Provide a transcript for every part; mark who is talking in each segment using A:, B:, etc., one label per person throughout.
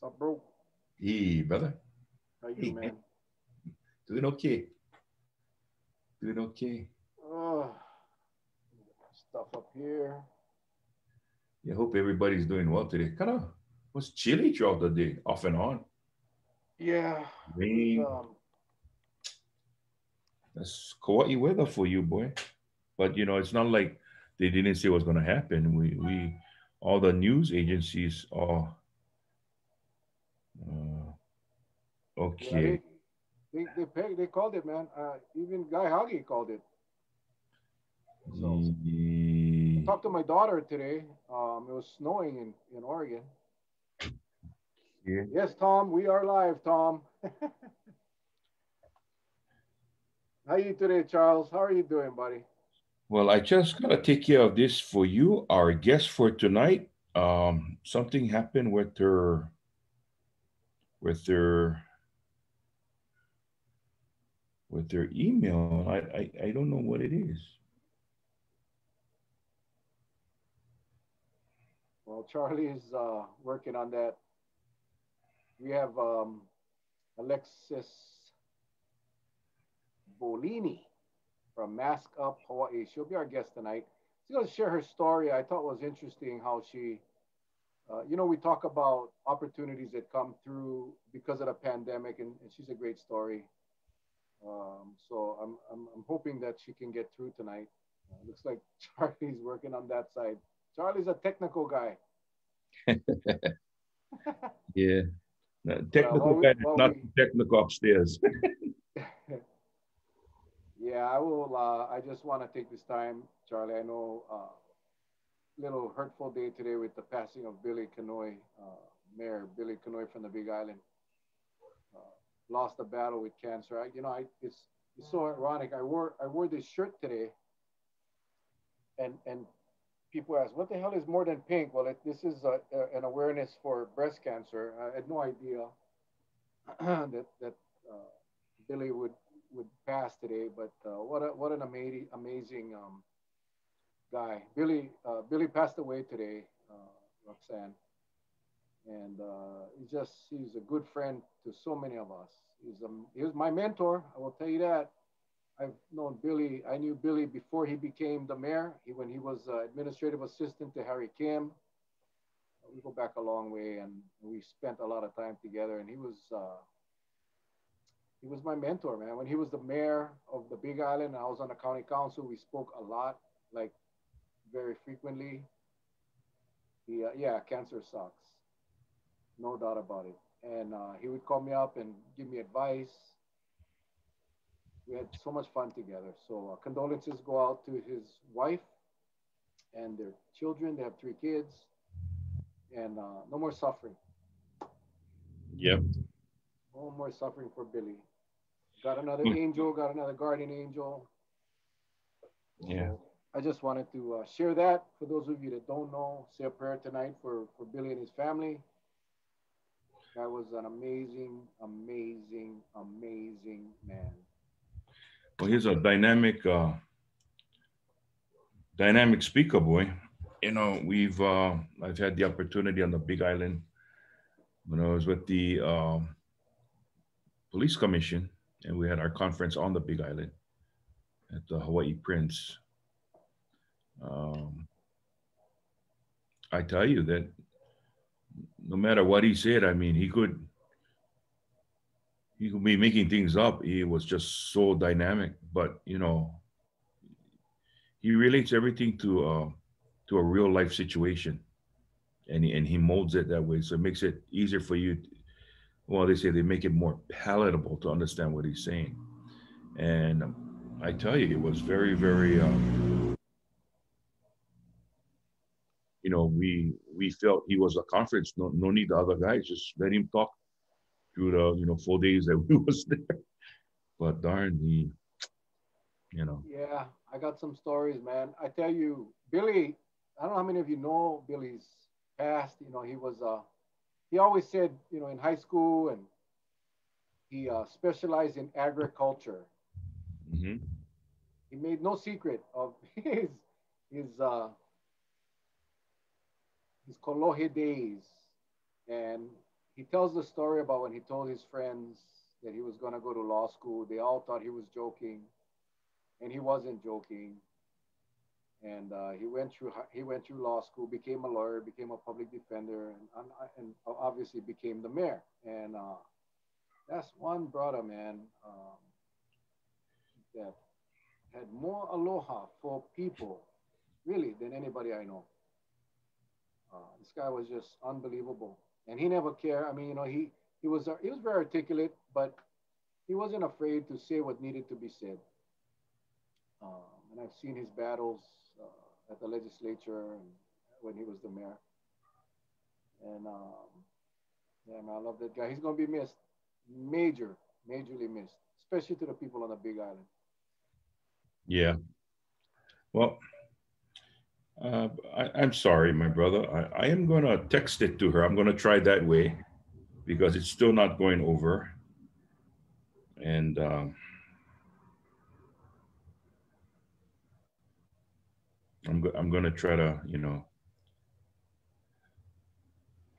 A: up, bro?
B: Hey, brother.
A: How you,
B: Hey, man.
A: man?
B: Doing okay. Doing okay.
A: Oh, stuff up here.
B: Yeah, hope everybody's doing well today. Kind of was chilly throughout the day, off and on.
A: Yeah, it was
B: Rain. That's Kauai weather for you, boy. But it's not like they didn't say what's going to happen. We, all the news agencies are uh,
A: yeah,
B: okay.
A: they called it, man. Even Guy Hagi called it. So I
B: Ye-
A: talked to my daughter today. It was snowing in Oregon.
B: Yeah.
A: Yes, Tom, we are live, Tom. How you today, Charles? How are you doing, buddy?
B: Well, I just gotta take care of this for you, our guest for tonight. Something happened with their with their email. I don't know what it is.
A: Well, Charlie is working on that. We have Alexis Boilini from Mask Up Hawaii. She'll be our guest tonight. She's going to share her story. I thought was interesting how she, we talk about opportunities that come through because of the pandemic, and she's a great story. So I'm hoping that she can get through tonight. Looks like Charlie's working on that side. Charlie's a technical guy.
B: Yeah,
A: Well,
B: technical guy,
A: while
B: not
A: we
B: technical upstairs.
A: yeah, I will. I just want to take this time, Charlie. I know little hurtful day today with the passing of Billy Kanoy, Mayor Billy Kanoy from the Big Island. Uh, Lost a battle with cancer. It's so ironic. I wore this shirt today, and people ask, "What the hell is more than pink?" Well, this is an awareness for breast cancer. I had no idea that uh, Billy would pass today, but what an amazing guy. Billy passed away today, Roxanne, and he's a good friend to so many of us. He was my mentor. I will tell you that. I've known Billy. I knew Billy before he became the mayor. When he was administrative assistant to Harry Kim. We go back a long way, and we spent a lot of time together. And he was my mentor, man. When he was the mayor of the Big Island, I was on the county council. We spoke a lot, like very frequently. Yeah, cancer sucks, no doubt about it. And he would call me up and give me advice. We had so much fun together. So condolences go out to his wife and their children. They have 3 kids, and no more suffering.
B: Yep.
A: No more suffering for Billy. Got another angel. Got another guardian angel.
B: Yeah.
A: So I just wanted to share that for those of you that don't know. Say a prayer tonight for Billy and his family. That was an amazing, amazing, amazing man.
B: Well, he's a dynamic speaker, boy. We've I've had the opportunity on the Big Island when I was with the police commission, and we had our conference on the Big Island at the Hawaii Prince. Um, I tell you that no matter what he said, I mean, he could be making things up. He was just so dynamic, but he relates everything to a real life situation, and he molds it that way, so it makes it easier for you. Well, they say they make it more palatable to understand what he's saying, and I tell you, it was very, very. We felt he was a conference. No need the other guys. Just let him talk through the 4 days that we was there. But darn, he, you know,
A: Yeah, I got some stories, man. I tell you, Billy. I don't know how many of you know Billy's past. He always said, in high school, and he specialized in agriculture.
B: hmm
A: He made no secret of his uh, his Kolohe days, and he tells the story about when he told his friends that he was going to go to law school. They all thought he was joking, and he wasn't joking. And he went through law school, became a lawyer, became a public defender, and obviously became the mayor. And that's one brother, man, that had more aloha for people, really, than anybody I know. This guy was just unbelievable, and he never cared. I mean, he was very articulate, but he wasn't afraid to say what needed to be said. And I've seen his battles at the legislature and when he was the mayor. And yeah, man, I love that guy. He's gonna be missed, majorly missed, especially to the people on the Big Island.
B: Yeah. Well, I'm sorry, my brother. I am going to text it to her. I'm going to try that way because it's still not going over. And I'm going to try to, I'm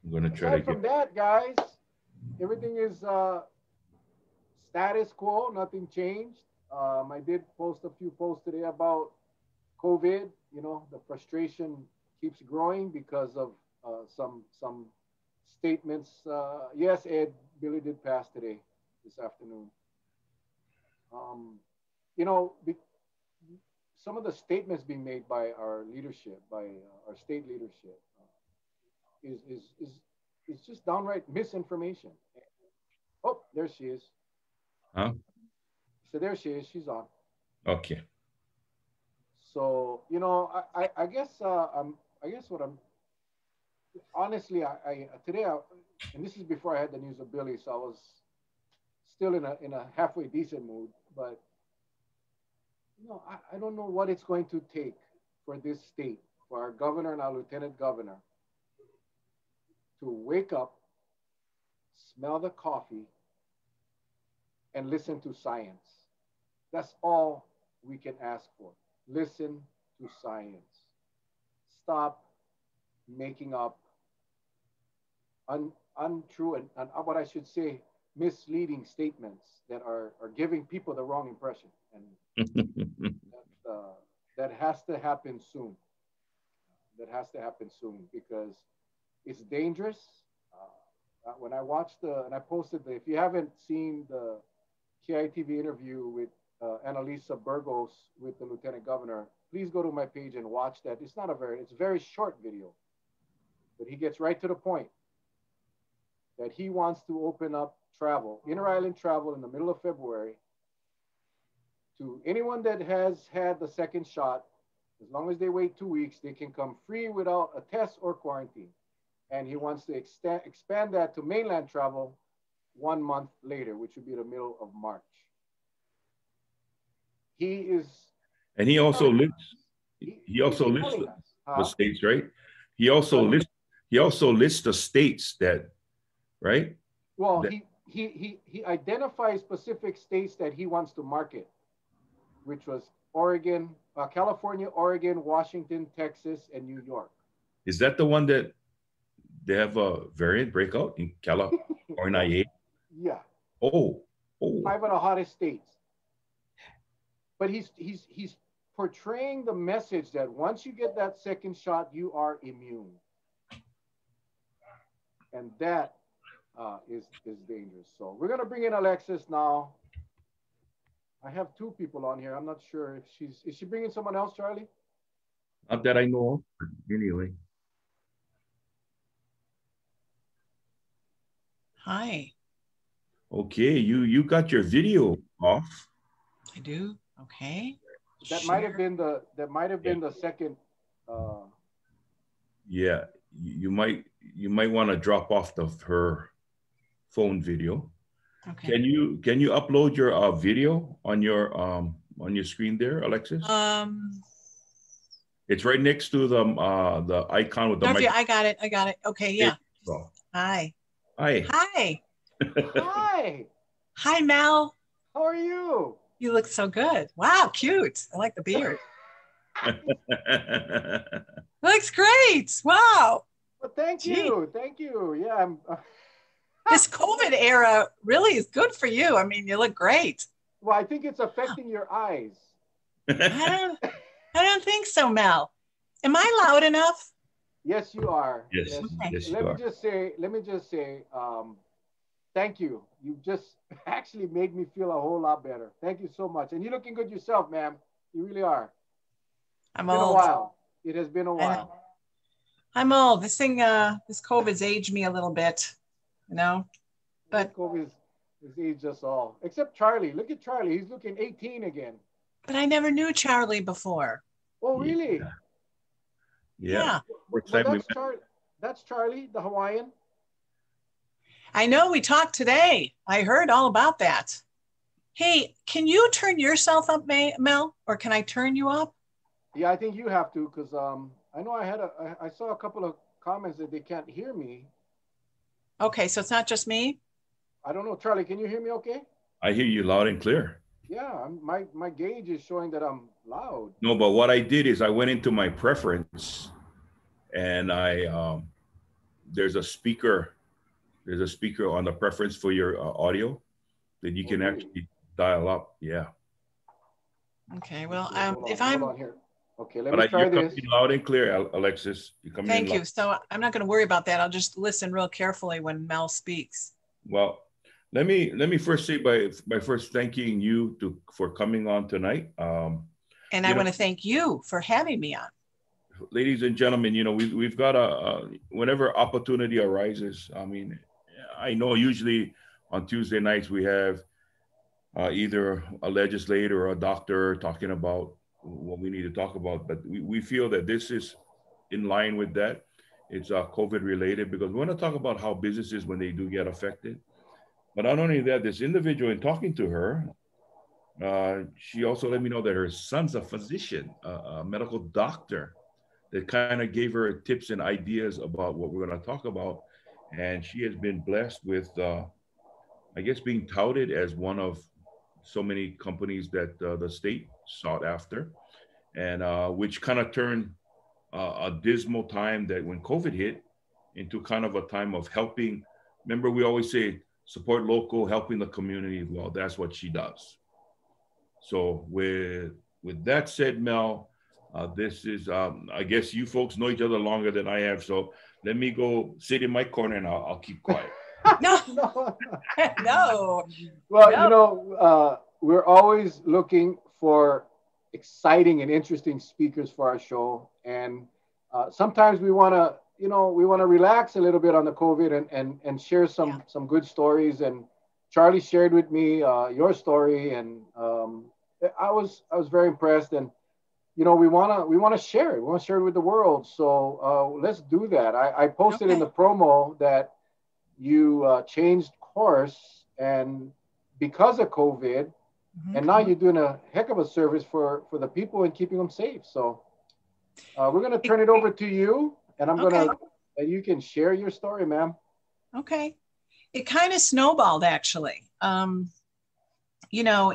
B: going to try to
A: Aside
B: get.
A: from that, guys, everything is status quo. Nothing changed. I did post a few posts today about COVID. The frustration keeps growing because of some statements. Yes, Ed, Billy did pass today, this afternoon. Um, you know, be, some of the statements being made by our leadership, by our state leadership, is just downright misinformation. Oh, there she is.
B: Huh?
A: So there she is. She's on.
B: Okay.
A: So I guess what I'm honestly, I today, and this is before I had the news of Billy, so I was still in a halfway decent mood. But I don't know what it's going to take for this state, for our governor and our lieutenant governor, to wake up, smell the coffee, and listen to science. That's all we can ask for. Listen to science. Stop making up untrue and what I should say, misleading statements that are giving people the wrong impression. And that has to happen soon. That has to happen soon because it's dangerous. When I watched and I posted if you haven't seen the KITV interview with Annalisa Burgos with the Lieutenant Governor, please go to my page and watch that. It's a very short video, but he gets right to the point that he wants to open up travel, inter-island travel in the middle of February to anyone that has had the second shot. As long as they wait 2 weeks, they can come free without a test or quarantine. And he wants to expand that to mainland travel 1 month later, which would be the middle of March. He is
B: And he also
A: telling
B: lists.
A: us.
B: He also
A: He's
B: lists
A: telling us.
B: the states, right? He also
A: But,
B: lists. He also lists the states that, right?
A: well,
B: That,
A: he identifies specific states that he wants to market, which was Oregon, California, Oregon, Washington, Texas, and New York.
B: is that the one that they have a variant breakout in California?
A: Yeah,
B: Oh, oh.
A: 5 of the hottest states. But he's portraying the message that once you get that second shot, you are immune, and that is dangerous. So we're gonna bring in Alexis now. I have two people on here. I'm not sure if is she bringing someone else, Charlie?
B: Not that I know of. But anyway.
C: Hi.
B: Okay, you got your video off.
C: I do. Okay.
A: That might have been the second.
B: Yeah, you might want to drop off her phone video.
C: Okay.
B: Can you upload your video on your screen there, Alexis? It's right next to the icon with the mic.
C: I got it. Okay, yeah. Hi.
B: Hi.
C: Hi.
A: Hi.
C: Hi, Mel.
A: How are you?
C: You look so good. Wow, cute. I like the beard. Looks great. Wow.
A: Well, thank you. Yeah,
C: this COVID era really is good for you. I mean, you look great.
A: Well, I think it's affecting your eyes.
C: I don't, I don't think so, Mel. Am I loud enough?
A: Yes, you are.
B: Yes,
A: Yes.
C: Okay.
B: yes,
A: Let
B: you
A: me
B: are.
A: just say, thank you. You just actually made me feel a whole lot better. Thank you so much. And you're looking good yourself, ma'am. You really are.
C: I'm
A: It's been a
C: old.
A: while. It has been a
C: I know.
A: while.
C: I'm old. This COVID's aged me a little bit, you know,
A: This
C: but
A: COVID has aged us all, except Charlie. Look at Charlie. He's looking 18 again.
C: I never knew Charlie before.
A: Oh,
B: Yeah,
A: really?
B: yeah.
C: Yeah.
B: First
A: Well,
B: time we met.
A: That's Charlie, the Hawaiian.
C: I know we talked today. I heard all about that. Hey, can you turn yourself up, Mel, or can I turn you up?
A: Yeah, I think you have to because I know I saw a couple of comments that they can't hear me.
C: Okay, so it's not just me.
A: I don't know, Charlie. Can you hear me? Okay.
B: I hear you loud and clear.
A: Yeah, my gauge is showing that I'm loud.
B: No, but what I did is I went into my preference and there's a speaker. There's a speaker on the preference for your audio that you
A: Oh,
B: can
A: really?
B: actually dial up. Yeah.
C: Okay, well,
A: Okay, hold
C: if
A: on, hold
C: I'm,
A: on here. Okay, let
B: But
A: me try
B: you're coming
A: this.
B: in loud and clear, Alexis. You're coming in
C: thank
B: loud.
C: you. So I'm not going to worry about that. I'll just listen real carefully when Mel speaks.
B: Well, let me first say by first thanking you for coming on tonight.
C: And I
B: You know,
C: want to thank you for having me on.
B: ladies and gentlemen, we've got whenever opportunity arises. I mean, I know usually on Tuesday nights we have either a legislator or a doctor talking about what we need to talk about, but we feel that this is in line with that. It's COVID related because we want to talk about how businesses when they do get affected. But not only that, this individual in talking to her, she also let me know that her son's a physician, a medical doctor that kind of gave her tips and ideas about what we're going to talk about. And she has been blessed with, I guess, being touted as one of so many companies that the state sought after, and which kind of turned a dismal time that when COVID hit into kind of a time of helping. Remember, we always say support local, helping the community. Well, that's what she does. So with that said, Mel, this is I guess you folks know each other longer than I have. So let me go sit in my corner and I'll keep quiet.
C: No,
A: No.
C: no,
A: Well,
C: no.
A: we're always looking for exciting and interesting speakers for our show, and sometimes we want to relax a little bit on the COVID and share
C: Yeah.
A: some good stories. And Charlie shared with me your story, and I was very impressed. And we wanna share it. We want to share it with the world. So let's do that. I posted in
C: Okay.
A: the promo that you changed course and because of COVID,
C: Mhm.
A: and now you're doing a heck of a service for the people and keeping them safe. So we're gonna turn it over to you, and
C: Okay.
A: and you can share your story, ma'am.
C: Okay. It kind of snowballed actually. You know,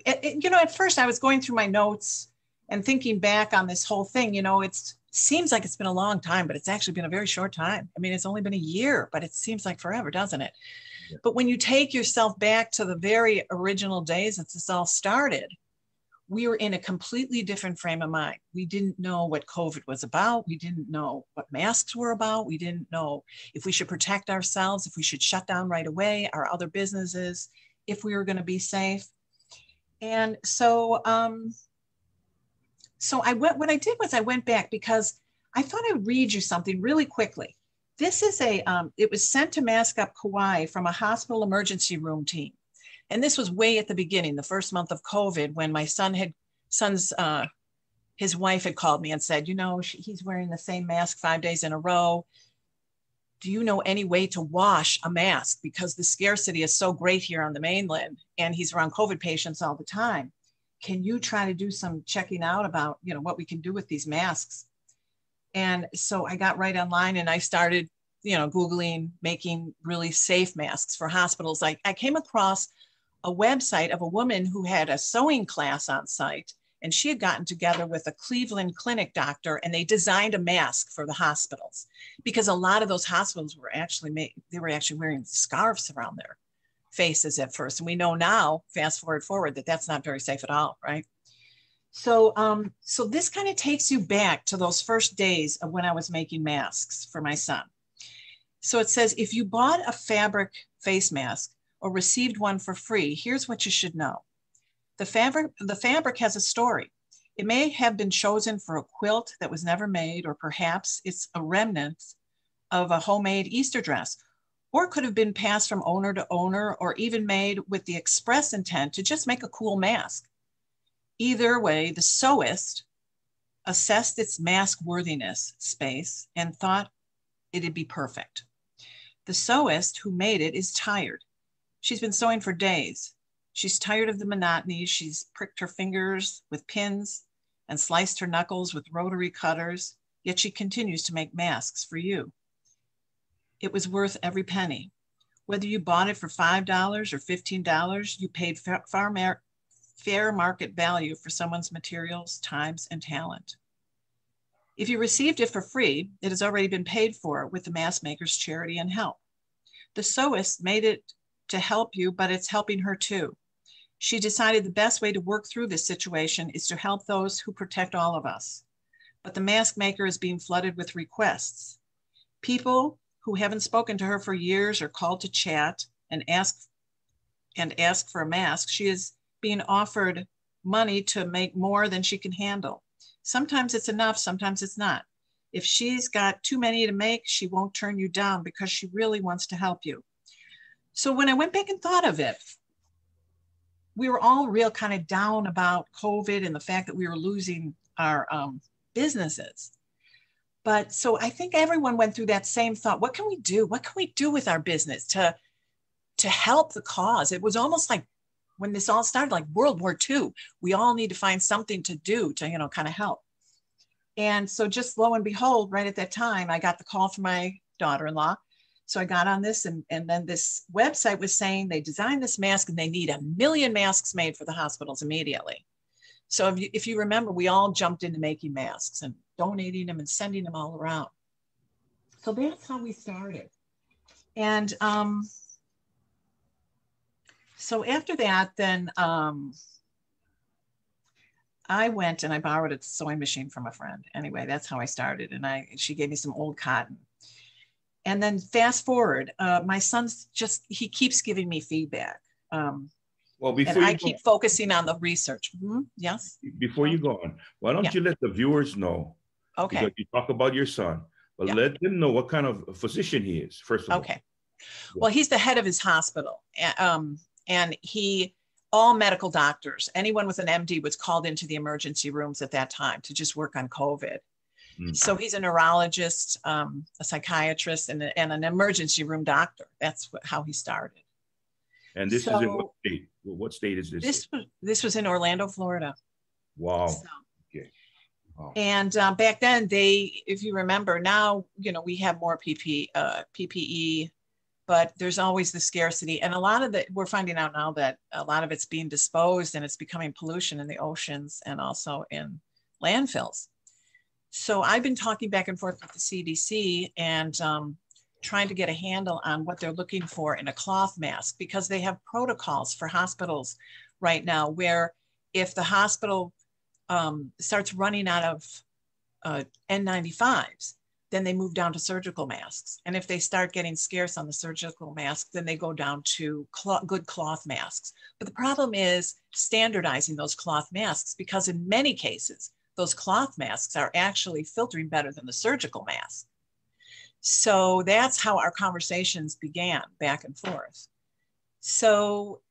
C: at first I was going through my notes and thinking back on this whole thing. It seems like it's been a long time, but it's actually been a very short time. I mean, it's only been a year, but it seems like forever, doesn't it?
B: Yeah.
C: But when you take yourself back to the very original days that this all started, we were in a completely different frame of mind. We didn't know what COVID was about. We didn't know what masks were about. We didn't know if we should protect ourselves, if we should shut down right away, our other businesses, if we were going to be safe. And so what I did was I went back because I thought I'd read you something really quickly. This is it was sent to Mask Up Kauai from a hospital emergency room team. And this was way at the beginning, the first month of COVID, when my his wife had called me and said, he's wearing the same mask 5 days in a row. Do you know any way to wash a mask? Because the scarcity is so great here on the mainland and he's around COVID patients all the time. Can you try to do some checking out about, what we can do with these masks? And so I got right online and I started, Googling making really safe masks for hospitals. I came across a website of a woman who had a sewing class on site And she had gotten together with a Cleveland Clinic doctor, and they designed a mask for the hospitals, because a lot of those hospitals were actually wearing scarves around their faces at first. And we know now, fast forward, that that's not very safe at all, right? So, so this kind of takes you back to those first days of when I was making masks for my son. So it says, if you bought a fabric face mask or received one for free, here's what you should know. The fabric has a story. It may have been chosen for a quilt that was never made, or perhaps it's a remnant of a homemade Easter dress, or it could have been passed from owner to owner, or even made with the express intent to just make a cool mask. Either way, the sewist assessed its mask worthiness space and thought it'd be perfect. The sewist who made it is tired. She's been sewing for days. She's tired of the monotony. She's pricked her fingers with pins and sliced her knuckles with rotary cutters, yet she continues to make masks for you. It was worth every penny. Whether you bought it for $5 or $15, you paid fair market value for someone's materials, times, and talent. If you received it for free, it has already been paid for with the mask maker's charity and help. The sewist made it to help you, but it's helping her too. She decided the best way to work through this situation is to help those who protect all of us. But the mask maker is being flooded with requests. People who haven't spoken to her for years or called to chat and ask for a mask. She is being offered money to make more than she can handle. Sometimes it's enough, sometimes it's not. If she's got too many to make, she won't turn you down because she really wants to help you. So when I went back and thought of it, we were all real kind of down about COVID and the fact that we were losing our businesses. But so I think everyone went through that same thought. What can we do? What can we do with our business to help the cause? It was almost like when this all started, like World War II, we all need to find something to do to, kind of help. And so just lo and behold, right at that time, I got the call from my daughter-in-law. So I got on this, and then this website was saying they designed this mask and they need 1 million masks made for the hospitals immediately. So if you remember, we all jumped into making masks and donating them and sending them all around. So that's how we started. And so after that, then I went and I borrowed a sewing machine from a friend. Anyway, that's how I started. And she gave me some old cotton. And then fast forward, my son's he keeps giving me feedback.
B: Well,
C: and I keep focusing on the research. Mm-hmm. Yes.
B: Before you go on, why don't you let the viewers know?
C: Okay.
B: Because you talk about your son, but let them know what kind of physician he is, first of all.
C: Okay. Well, he's the head of his hospital. And all medical doctors, anyone with an MD was called into the emergency rooms at that time to just work on COVID. So he's a neurologist, a psychiatrist, and an emergency room doctor. That's how he started.
B: And this is in what state? What state is this?
C: This was in Orlando, Florida.
B: Wow. Okay. Wow.
C: And back then, if you remember, now we have more PPE, but there's always the scarcity. And a lot of we're finding out now that a lot of it's being disposed and it's becoming pollution in the oceans and also in landfills. So I've been talking back and forth with the CDC and trying to get a handle on what they're looking for in a cloth mask, because they have protocols for hospitals right now where if the hospital starts running out of N95s, then they move down to surgical masks. And if they start getting scarce on the surgical mask, then they go down to good cloth masks. But the problem is standardizing those cloth masks, because in many cases, those cloth masks are actually filtering better than the surgical mask. So that's how our conversations began back and forth. So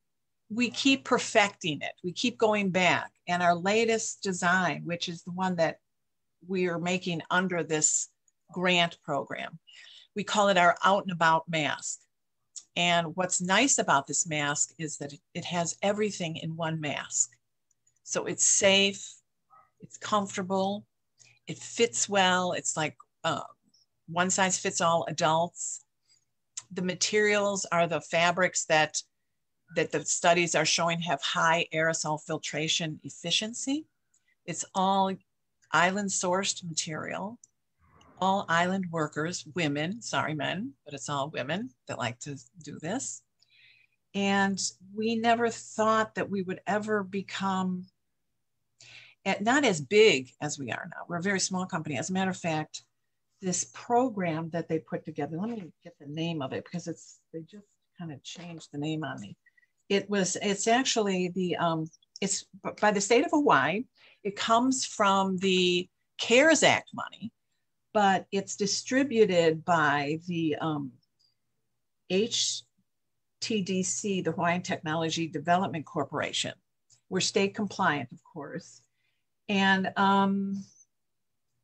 C: we keep perfecting it. We keep going back. And our latest design, which is the one that we are making under this grant program, we call it our Out and About mask. And what's nice about this mask is that it has everything in one mask. So it's safe, it's comfortable, it fits well. It's like one size fits all adults. The materials are the fabrics that the studies are showing have high aerosol filtration efficiency. It's all island sourced material, all island workers, women, sorry, men, but it's all women that like to do this. And we never thought that we would ever become not as big as we are now. We're a very small company. As a matter of fact, this program that they put together, let me get the name of it because they just kind of changed the name on me. It's actually it's by the state of Hawaii. It comes from the CARES Act money, but it's distributed by the HTDC, the Hawaiian Technology Development Corporation. We're state compliant, of course. And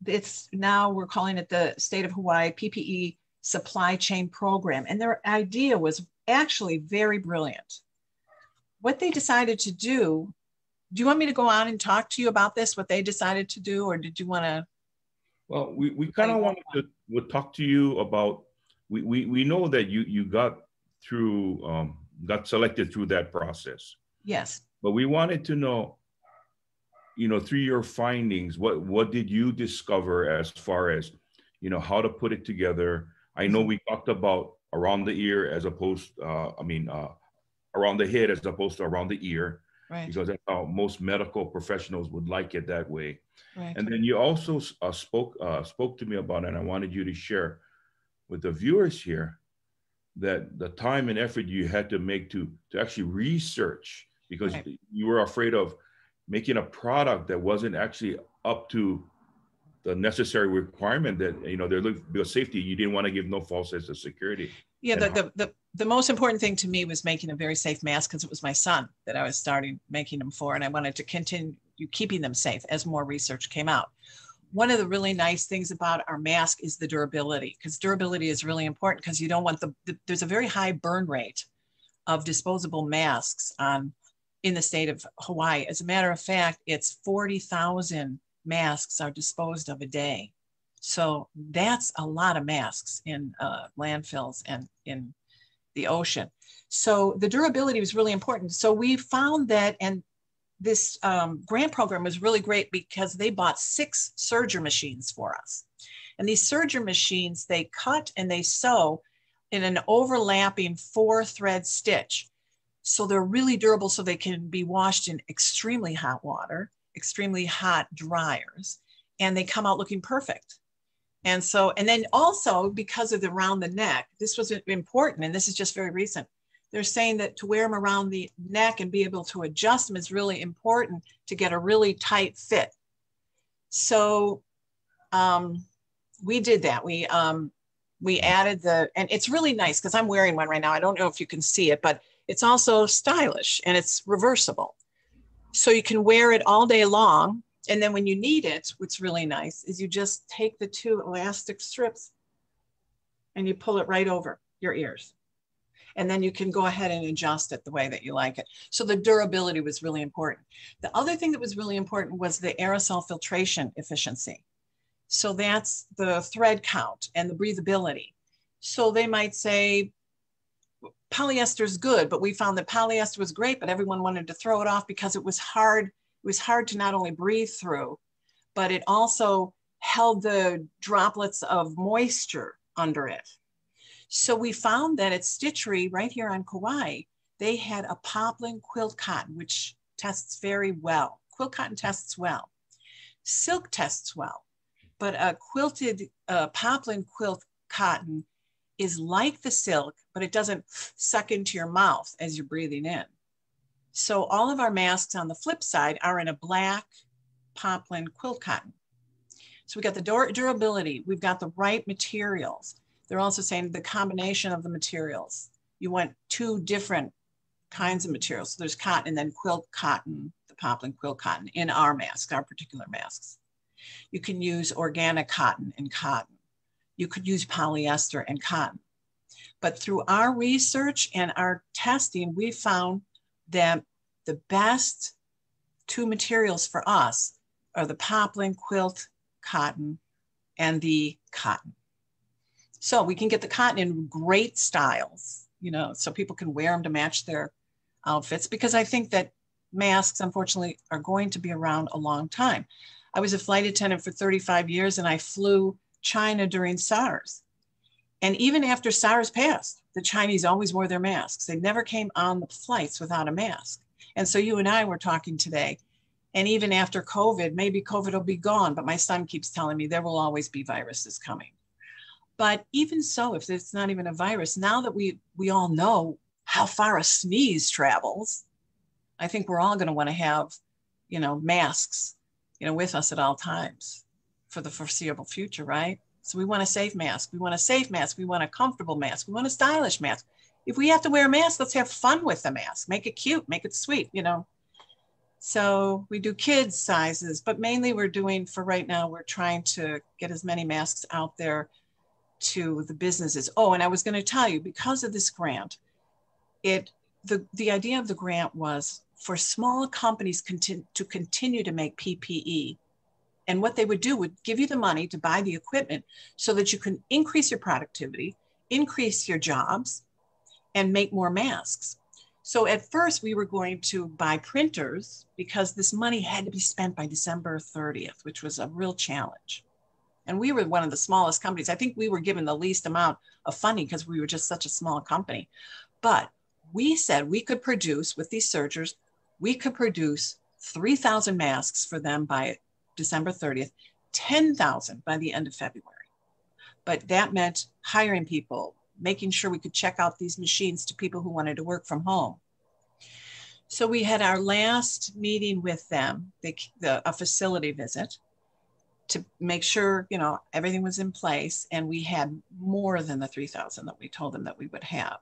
C: it's now, we're calling it the State of Hawaii PPE Supply Chain Program. And their idea was actually very brilliant. What they decided to do you want me to go on and talk to you about this, what they decided to do, or did you want to?
B: Well, we kind of wanted to we'll talk to you about, we know that you got through, got selected through that process.
C: Yes.
B: But we wanted to know, through your findings, what did you discover as far as, how to put it together? I know we talked about around the ear as opposed, around the head as opposed to around the ear.
C: Right.
B: Because that's how most medical professionals would like it that way.
C: Right.
B: And then you also spoke to me about it, and I wanted you to share with the viewers here that the time and effort you had to make to actually research, because
C: right.
B: you were afraid of making a product that wasn't actually up to the necessary requirement that, they're looking for safety. You didn't want to give no false sense of security.
C: Yeah, the most important thing to me was making a very safe mask, because it was my son that I was starting making them for, and I wanted to continue keeping them safe as more research came out. One of the really nice things about our mask is the durability, because durability is really important, because you don't want there's a very high burn rate of disposable masks in the state of Hawaii. As a matter of fact, it's 40,000 masks are disposed of a day. So that's a lot of masks in landfills and in the ocean. So the durability was really important. So we found that, and this grant program was really great because they bought 6 serger machines for us. And these serger machines, they cut and they sew in an overlapping 4-thread stitch. So they're really durable, so they can be washed in extremely hot water, extremely hot dryers, and they come out looking perfect. And then also because of the around the neck, this was important, and this is just very recent. They're saying that to wear them around the neck and be able to adjust them is really important to get a really tight fit. So we did that. We added and it's really nice because I'm wearing one right now. I don't know if you can see it, but it's also stylish and it's reversible. So you can wear it all day long. And then when you need it, what's really nice is you just take the 2 elastic strips and you pull it right over your ears. And then you can go ahead and adjust it the way that you like it. So the durability was really important. The other thing that was really important was the aerosol filtration efficiency. So that's the thread count and the breathability. So they might say polyester is good, but we found that polyester was great, but everyone wanted to throw it off because it was hard. It was hard to not only breathe through, but it also held the droplets of moisture under it. So we found that at Stitchery right here on Kauai, they had a poplin quilt cotton, which tests very well. Quilt cotton tests well. Silk tests well, but a quilted poplin quilt cotton is like the silk, but it doesn't suck into your mouth as you're breathing in. So all of our masks on the flip side are in a black poplin quilt cotton. So we got the durability, we've got the right materials. They're also saying the combination of the materials. You want 2 different kinds of materials. So there's cotton and then quilt cotton, the poplin quilt cotton in our masks, our particular masks. You can use organic cotton and cotton. You could use polyester and cotton. But through our research and our testing, we found that the best 2 materials for us are the poplin quilt cotton and the cotton. So we can get the cotton in great styles, so people can wear them to match their outfits, because I think that masks, unfortunately, are going to be around a long time. I was a flight attendant for 35 years and I flew China during SARS. And even after SARS passed, the Chinese always wore their masks. They never came on the flights without a mask. And so you and I were talking today, and even after COVID, maybe COVID will be gone, but my son keeps telling me there will always be viruses coming. But even so, if it's not even a virus, now that we all know how far a sneeze travels, I think we're all going to want to have, masks, with us at all times for the foreseeable future, right? So we want a safe mask. We want a safe mask. We want a comfortable mask. We want a stylish mask. If we have to wear a mask, let's have fun with the mask. Make it cute, make it sweet, So we do kids sizes, but mainly for right now, we're trying to get as many masks out there to the businesses. Oh, and I was going to tell you, because of this grant, the idea of the grant was for small companies to continue to make PPE. And what they would do would give you the money to buy the equipment so that you can increase your productivity, increase your jobs, and make more masks. So at first we were going to buy printers because this money had to be spent by December 30th, which was a real challenge. And we were one of the smallest companies. I think we were given the least amount of funding because we were just such a small company. But we said we could produce, with these surgers, we could produce 3,000 masks for them by December 30th, 10,000 by the end of February. But that meant hiring people, making sure we could check out these machines to people who wanted to work from home. So we had our last meeting with them, a facility visit, to make sure, everything was in place. And we had more than the 3,000 that we told them that we would have.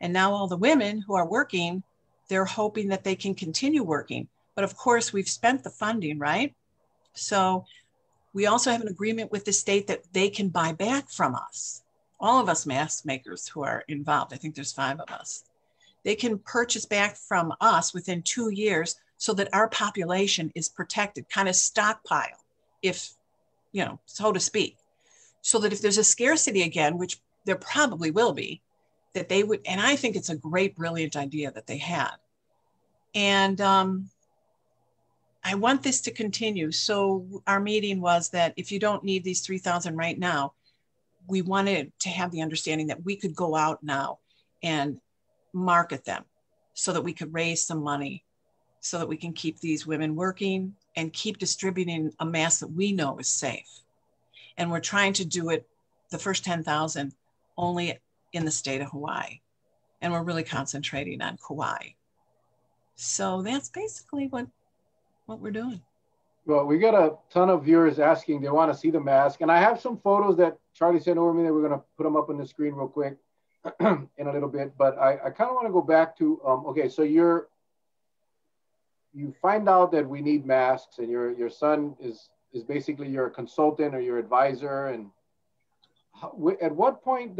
C: And now all the women who are working, they're hoping that they can continue working. But of course, we've spent the funding, right? So we also have an agreement with the state that they can buy back from us. All of us mask makers who are involved, I think there's 5 of us, they can purchase back from us within 2 years so that our population is protected, kind of stockpile, if, so to speak, so that if there's a scarcity again, which there probably will be, that they would, and I think it's a great, brilliant idea that they had. And I want this to continue. So our meeting was that if you don't need these 3,000 right now, we wanted to have the understanding that we could go out now and market them so that we could raise some money so that we can keep these women working and keep distributing a mask that we know is safe. And we're trying to do it, the first 10,000, only in the state of Hawaii. And we're really concentrating on Kauai. So that's basically what we're doing.
A: Well, we got a ton of viewers asking, they want to see the mask. And I have some photos that Charlie sent over me that we're going to put them up on the screen real quick in a little bit. But I kind of want to go back to, okay, so you find out that we need masks, and your son is basically your consultant or your advisor. And at what point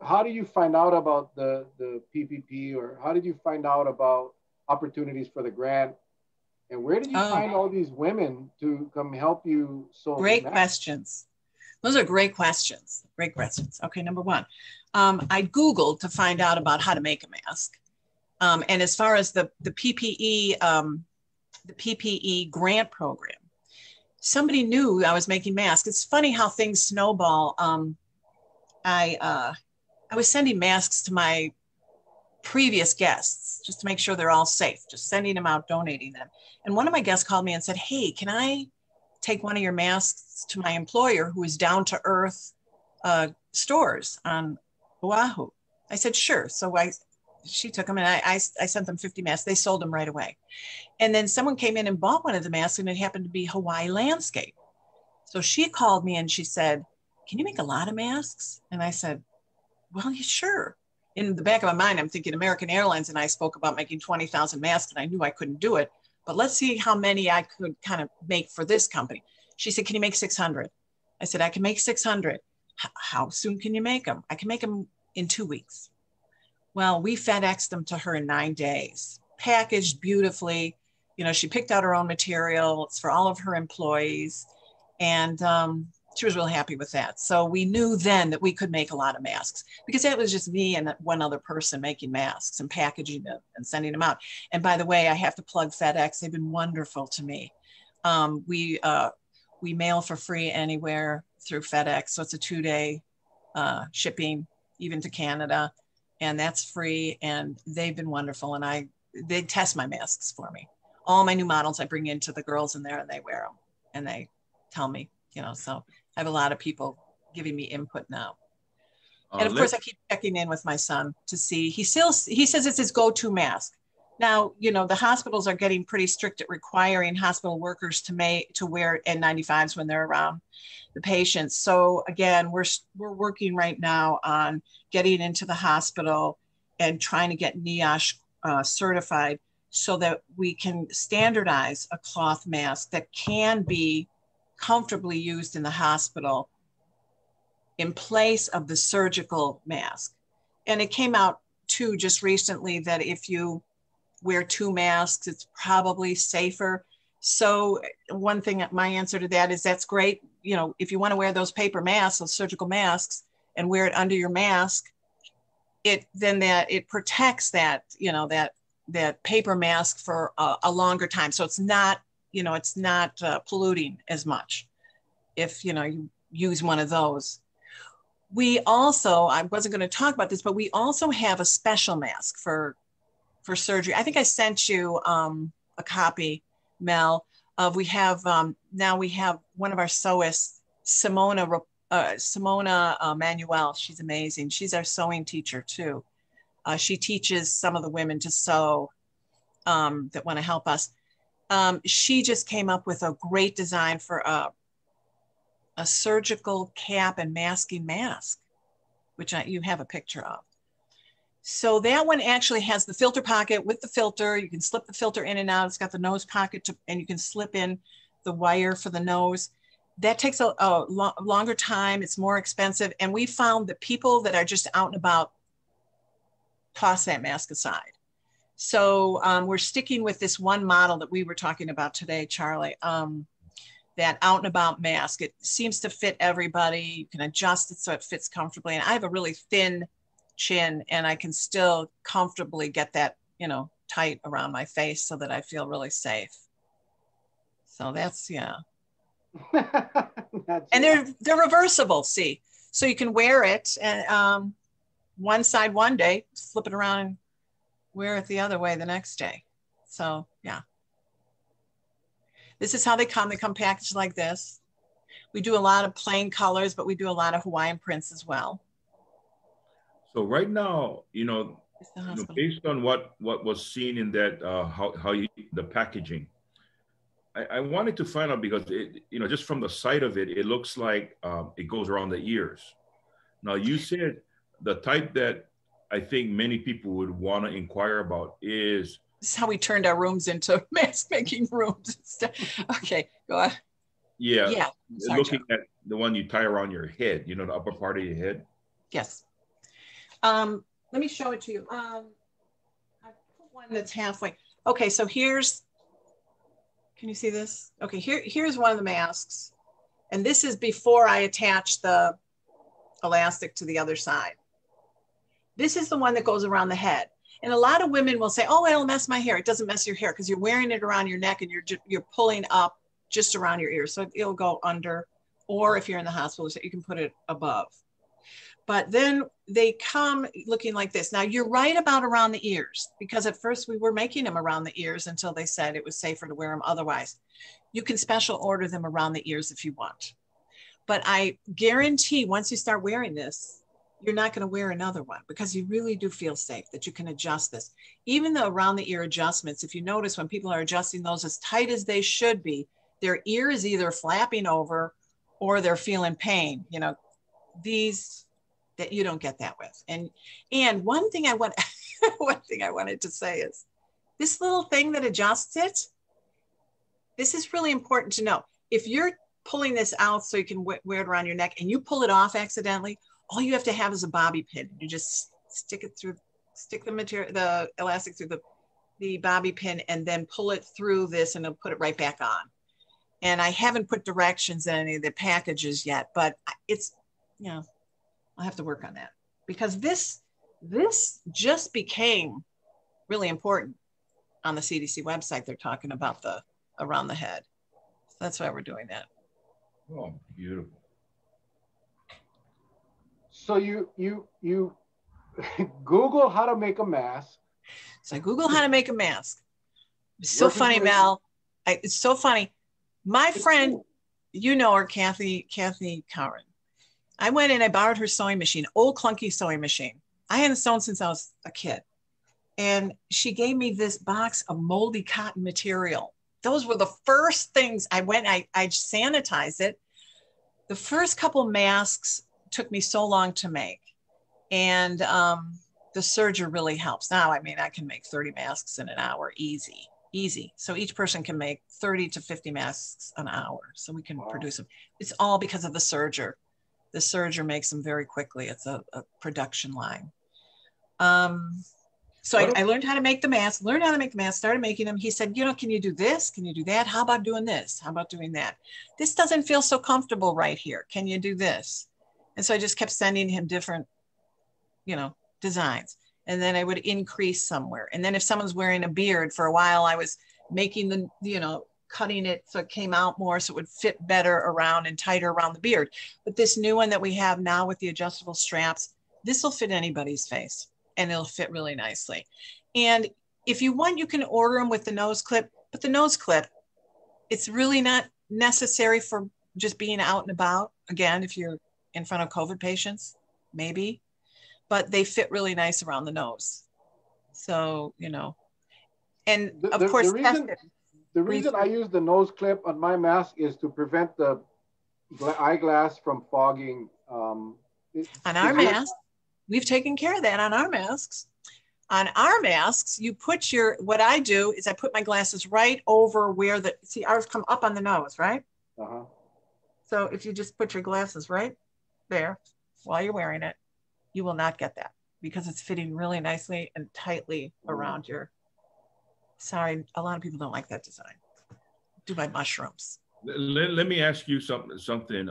A: how do you find out about the PPP, or how did you find out about opportunities for the grant? And where did you find all these women to come help you solve?
C: Great questions. Those are great questions. Great questions. Okay, number one, I Googled to find out about how to make a mask. And as far as the PPE grant program, somebody knew I was making masks. It's funny how things snowball. I was sending masks to my previous guests just to make sure they're all safe, just sending them out, donating them. And one of my guests called me and said, hey, can I take one of your masks to my employer who is down to earth stores on Oahu? I said, sure. So she took them, and I sent them 50 masks. They sold them right away. And then someone came in and bought one of the masks, and it happened to be Hawaii landscape. So she called me and she said, can you make a lot of masks? And I said, well, yeah, sure. In the back of my mind, I'm thinking American Airlines and I spoke about making 20,000 masks, and I knew I couldn't do it, but let's see how many I could kind of make for this company. She said, can you make 600? I said, I can make 600. How soon can you make them? I can make them in 2 weeks. Well, we FedExed them to her in 9 days, packaged beautifully. She picked out her own material. It's for all of her employees. And she was real happy with that. So we knew then that we could make a lot of masks, because that was just me and one other person making masks and packaging them and sending them out. And by the way, I have to plug FedEx. They've been wonderful to me. We mail for free anywhere through FedEx. So it's a 2-day shipping, even to Canada, and that's free. And they've been wonderful. And they test my masks for me. All my new models I bring into the girls in there, and they wear them and they tell me, so I have a lot of people giving me input now. And of course I keep checking in with my son to see, he says it's his go-to mask. Now, the hospitals are getting pretty strict at requiring hospital workers to wear N95s when they're around the patients. So again, we're working right now on getting into the hospital and trying to get NIOSH certified so that we can standardize a cloth mask that can be comfortably used in the hospital in place of the surgical mask. And it came out too just recently that if you wear 2 masks, it's probably safer. So one thing, my answer to that is that's great. If you want to wear those paper masks, those surgical masks, and wear it under your mask, it protects that paper mask for a longer time. So it's not, polluting as much if, you use one of those. We also, I wasn't going to talk about this, but we also have a special mask for surgery. I think I sent you a copy, Mel, of now we have one of our sewists, Simona Manuel. She's amazing. She's our sewing teacher too. She teaches some of the women to sew that want to help us. She just came up with a great design for a surgical cap and masking mask, which you have a picture of. So that one actually has the filter pocket with the filter. You can slip the filter in and out. It's got the nose pocket and you can slip in the wire for the nose. That takes a longer time. It's more expensive. And we found that people that are just out and about toss that mask aside. So we're sticking with this one model that we were talking about today, Charlie, that out and about mask. It seems to fit everybody. You can adjust it so it fits comfortably. And I have a really thin chin and I can still comfortably get that, tight around my face so that I feel really safe. So that's, yeah. And they're reversible, see. So you can wear it and one side one day, flip it around and wear it the other way the next day. So yeah. This is how they come. They come packaged like this. We do a lot of plain colors, but we do a lot of Hawaiian prints as well.
B: So right now, based on what was seen in that, the packaging, I wanted to find out because just from the sight of it, it looks like it goes around the ears. Now you said the type that I think many people would want to inquire about is.
C: This is how we turned our rooms into mask making rooms. Okay, go on.
B: Yeah.
C: Yeah. Sorry,
B: looking at the one you tie around your head, the upper part of your head.
C: Yes. Let me show it to you. I put one that's halfway. Okay, so can you see this? Okay, here's one of the masks. And this is before I attach the elastic to the other side. This is the one that goes around the head. And a lot of women will say, oh, it'll mess my hair. It doesn't mess your hair because you're wearing it around your neck and you're pulling up just around your ears. So it'll go under, or if you're in the hospital, you can put it above. But then they come looking like this. Now you're right about around the ears, because at first we were making them around the ears until they said it was safer to wear them otherwise. You can special order them around the ears if you want. But I guarantee once you start wearing this, you're not going to wear another one because you really do feel safe that you can adjust this. Even the around the ear adjustments, if you notice when people are adjusting those as tight as they should be, their ear is either flapping over or they're feeling pain. These that you don't get that with. And one thing I wanted to say is this little thing that adjusts it, this is really important to know. If you're pulling this out so you can wear it around your neck and you pull it off accidentally, all you have to have is a bobby pin. You just stick the elastic through the bobby pin and then pull it through this and it'll put it right back on. And I haven't put directions in any of the packages yet, but it's, you know, I'll have to work on that, because this just became really important on the CDC website. They're talking about the around the head. So that's why we're doing that.
B: Oh, beautiful.
A: So you Google how to make a mask.
C: So I Google how to make a mask. It's so funny, Mel. It's so funny. My friend, you know her, Kathy Curran. I went and I borrowed her sewing machine, old clunky sewing machine. I hadn't sewn since I was a kid. And she gave me this box of moldy cotton material. Those were the first things I sanitized it. The first couple masks took me so long to make. And the serger really helps. Now, I mean, I can make 30 masks in an hour, easy. So each person can make 30 to 50 masks an hour. So we can produce them. It's all because of the serger. The serger makes them very quickly. It's a production line. So I learned how to make the mask, started making them. He said, you know, can you do this? Can you do that? How about doing this? How about doing that? This doesn't feel so comfortable right here. Can you do this? And so I just kept sending him different, you know, designs. And then I would increase somewhere. And then if someone's wearing a beard, for a while, I was making the, you know, cutting it so it came out more so it would fit better around and tighter around the beard. But this new one that we have now with the adjustable straps, this will fit anybody's face. And it'll fit really nicely. And if you want, you can order them with the nose clip, but the nose clip, it's really not necessary for just being out and about. Again, if you're in front of COVID patients, maybe, but they fit really nice around the nose. So, you know, and of course,
A: the reason I use the nose clip on my mask is to prevent the eyeglass from fogging.
C: On our mask. We've taken care of that on our masks. On our masks, you put what I do is I put my glasses right over where see, ours come up on the nose, right?
A: Uh-huh.
C: So if you just put your glasses right there while you're wearing it, you will not get that because it's fitting really nicely and tightly around your, sorry, a lot of people don't like that design. Do my mushrooms.
B: Let me ask you something,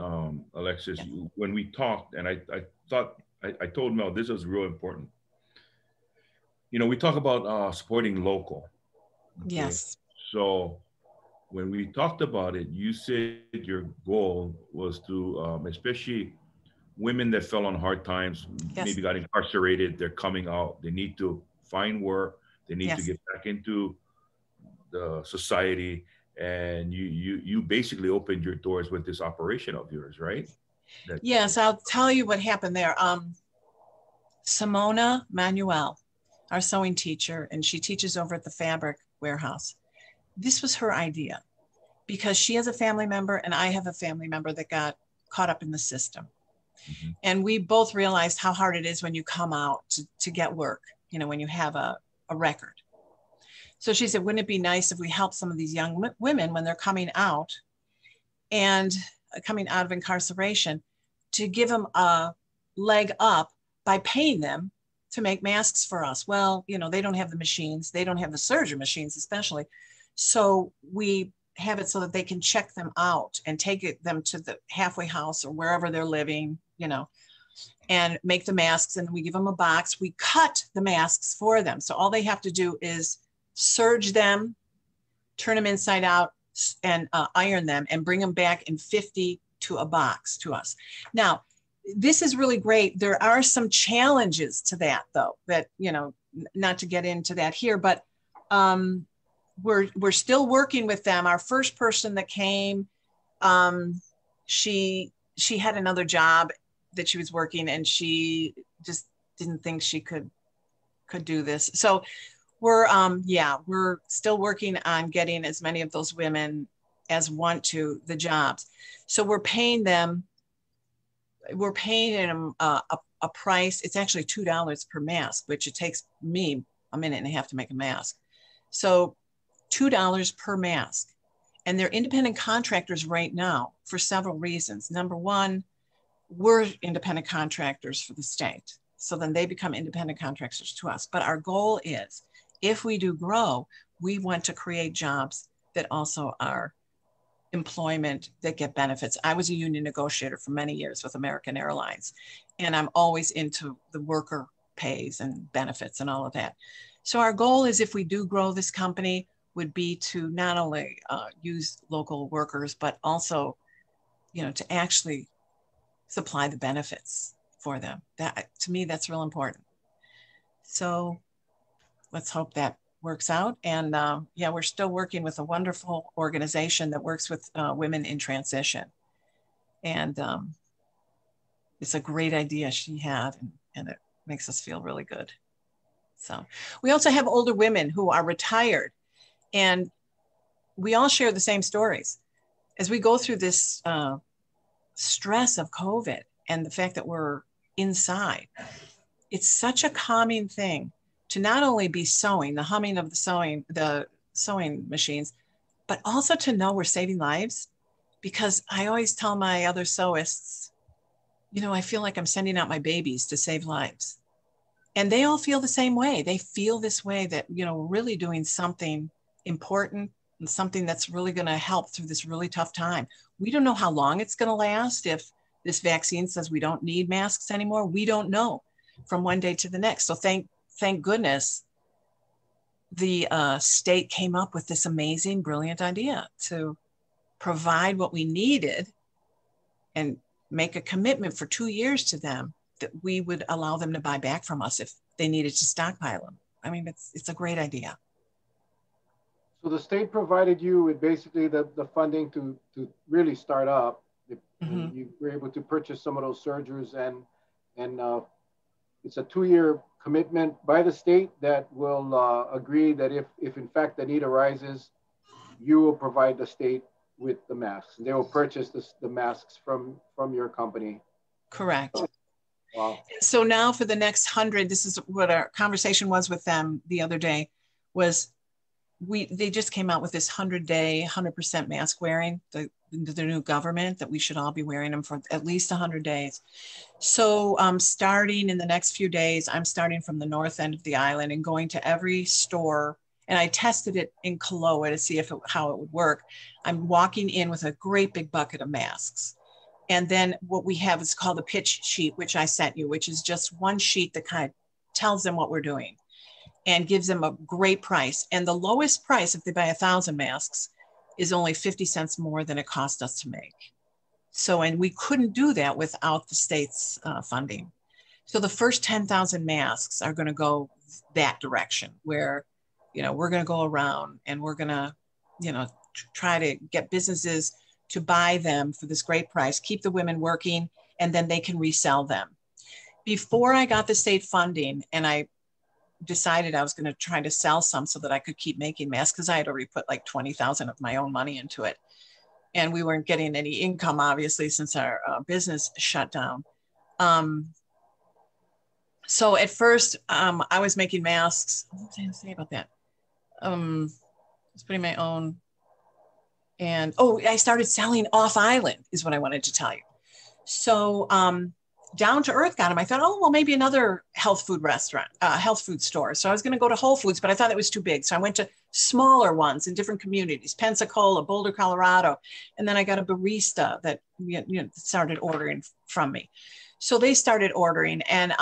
B: Alexis. Yes. When we talked, and I thought, I told Mel this was real important. You know, we talk about supporting local.
C: Okay? Yes.
B: So when we talked about it, you said your goal was to, especially women that fell on hard times, yes, maybe got incarcerated, they're coming out, they need to find work, they need yes, to get back into the society. And you basically opened your doors with this operation of yours, right?
C: Yes, I'll tell you what happened there. Simona Manuel, our sewing teacher, and she teaches over at the Fabric Warehouse. This was her idea because she has a family member and I have a family member that got caught up in the system. Mm-hmm. And we both realized how hard it is when you come out to get work, you know, when you have a record. So she said, wouldn't it be nice if we help some of these young women when they're coming out and coming out of incarceration to give them a leg up by paying them to make masks for us? Well, you know, they don't have the machines. They don't have the serger machines, especially. So we have it so that they can check them out and take them to the halfway house or wherever they're living, you know, and make the masks. And we give them a box. We cut the masks for them. So all they have to do is serge them, turn them inside out, and iron them and bring them back in 50 to a box to us. Now, this is really great. There are some challenges to that, though, that, you know, not to get into that here, but we're still working with them. Our first person that came, she had another job that she was working, and she just didn't think she could do this. So we're still working on getting as many of those women as want to the jobs. So we're paying them a price. It's actually $2 per mask, which it takes me a minute and a half to make a mask. So $2 per mask. And they're independent contractors right now for several reasons. Number one, we're independent contractors for the state. So then they become independent contractors to us. But our goal is, if we do grow, we want to create jobs that also are employment that get benefits. I was a union negotiator for many years with American Airlines, and I'm always into the worker pays and benefits and all of that. So our goal is, if we do grow this company, would be to not only use local workers, but also, to actually supply the benefits for them. That, to me, that's real important. So let's hope that works out. And yeah, we're still working with a wonderful organization that works with women in transition. And it's a great idea she had, and it makes us feel really good. So we also have older women who are retired, and we all share the same stories. As we go through this stress of COVID and the fact that we're inside, it's such a calming thing to not only be sewing, the humming of the sewing machines, but also to know we're saving lives. Because I always tell my other sewists, I feel like I'm sending out my babies to save lives. And they all feel the same way. They feel this way, that, we're really doing something important and something that's really going to help through this really tough time. We don't know how long it's going to last. If this vaccine says we don't need masks anymore, we don't know from one day to the next. So thank goodness the state came up with this amazing, brilliant idea to provide what we needed and make a commitment for 2 years to them that we would allow them to buy back from us if they needed to stockpile them. I mean, it's a great idea.
A: So the state provided you with basically the funding to really start up. And you were able to purchase some of those surgers, and it's a 2-year commitment by the state that will agree that if in fact the need arises, you will provide the state with the masks. They will purchase the masks from your company.
C: Correct.
A: Wow.
C: So now for the next 100, this is what our conversation was with them the other day, was they just came out with this 100-day, 100% mask wearing, the new government, that we should all be wearing them for at least 100 days. So starting in the next few days, I'm starting from the north end of the island and going to every store. And I tested it in Kauai to see how it would work. I'm walking in with a great big bucket of masks. And then what we have is called a pitch sheet, which I sent you, which is just one sheet that kind of tells them what we're doing and gives them a great price. And the lowest price, if they buy 1,000 masks, is only 50 cents more than it cost us to make. So, and we couldn't do that without the state's funding. So the first 10,000 masks are going to go that direction, where, we're going to go around and we're going to, try to get businesses to buy them for this great price, keep the women working, and then they can resell them. Before I got the state funding, and I decided I was going to try to sell some so that I could keep making masks, because I had already put like 20,000 of my own money into it. And we weren't getting any income, obviously, since our business shut down. So at first, I was making masks. What was I going to say about that? I was putting my own. And, I started selling off island is what I wanted to tell you. So Down to Earth got them. I thought, maybe another health food store. So I was going to go to Whole Foods, but I thought it was too big. So I went to smaller ones in different communities, Pensacola, Boulder, Colorado. And then I got a barista that started ordering from me. So they started ordering. And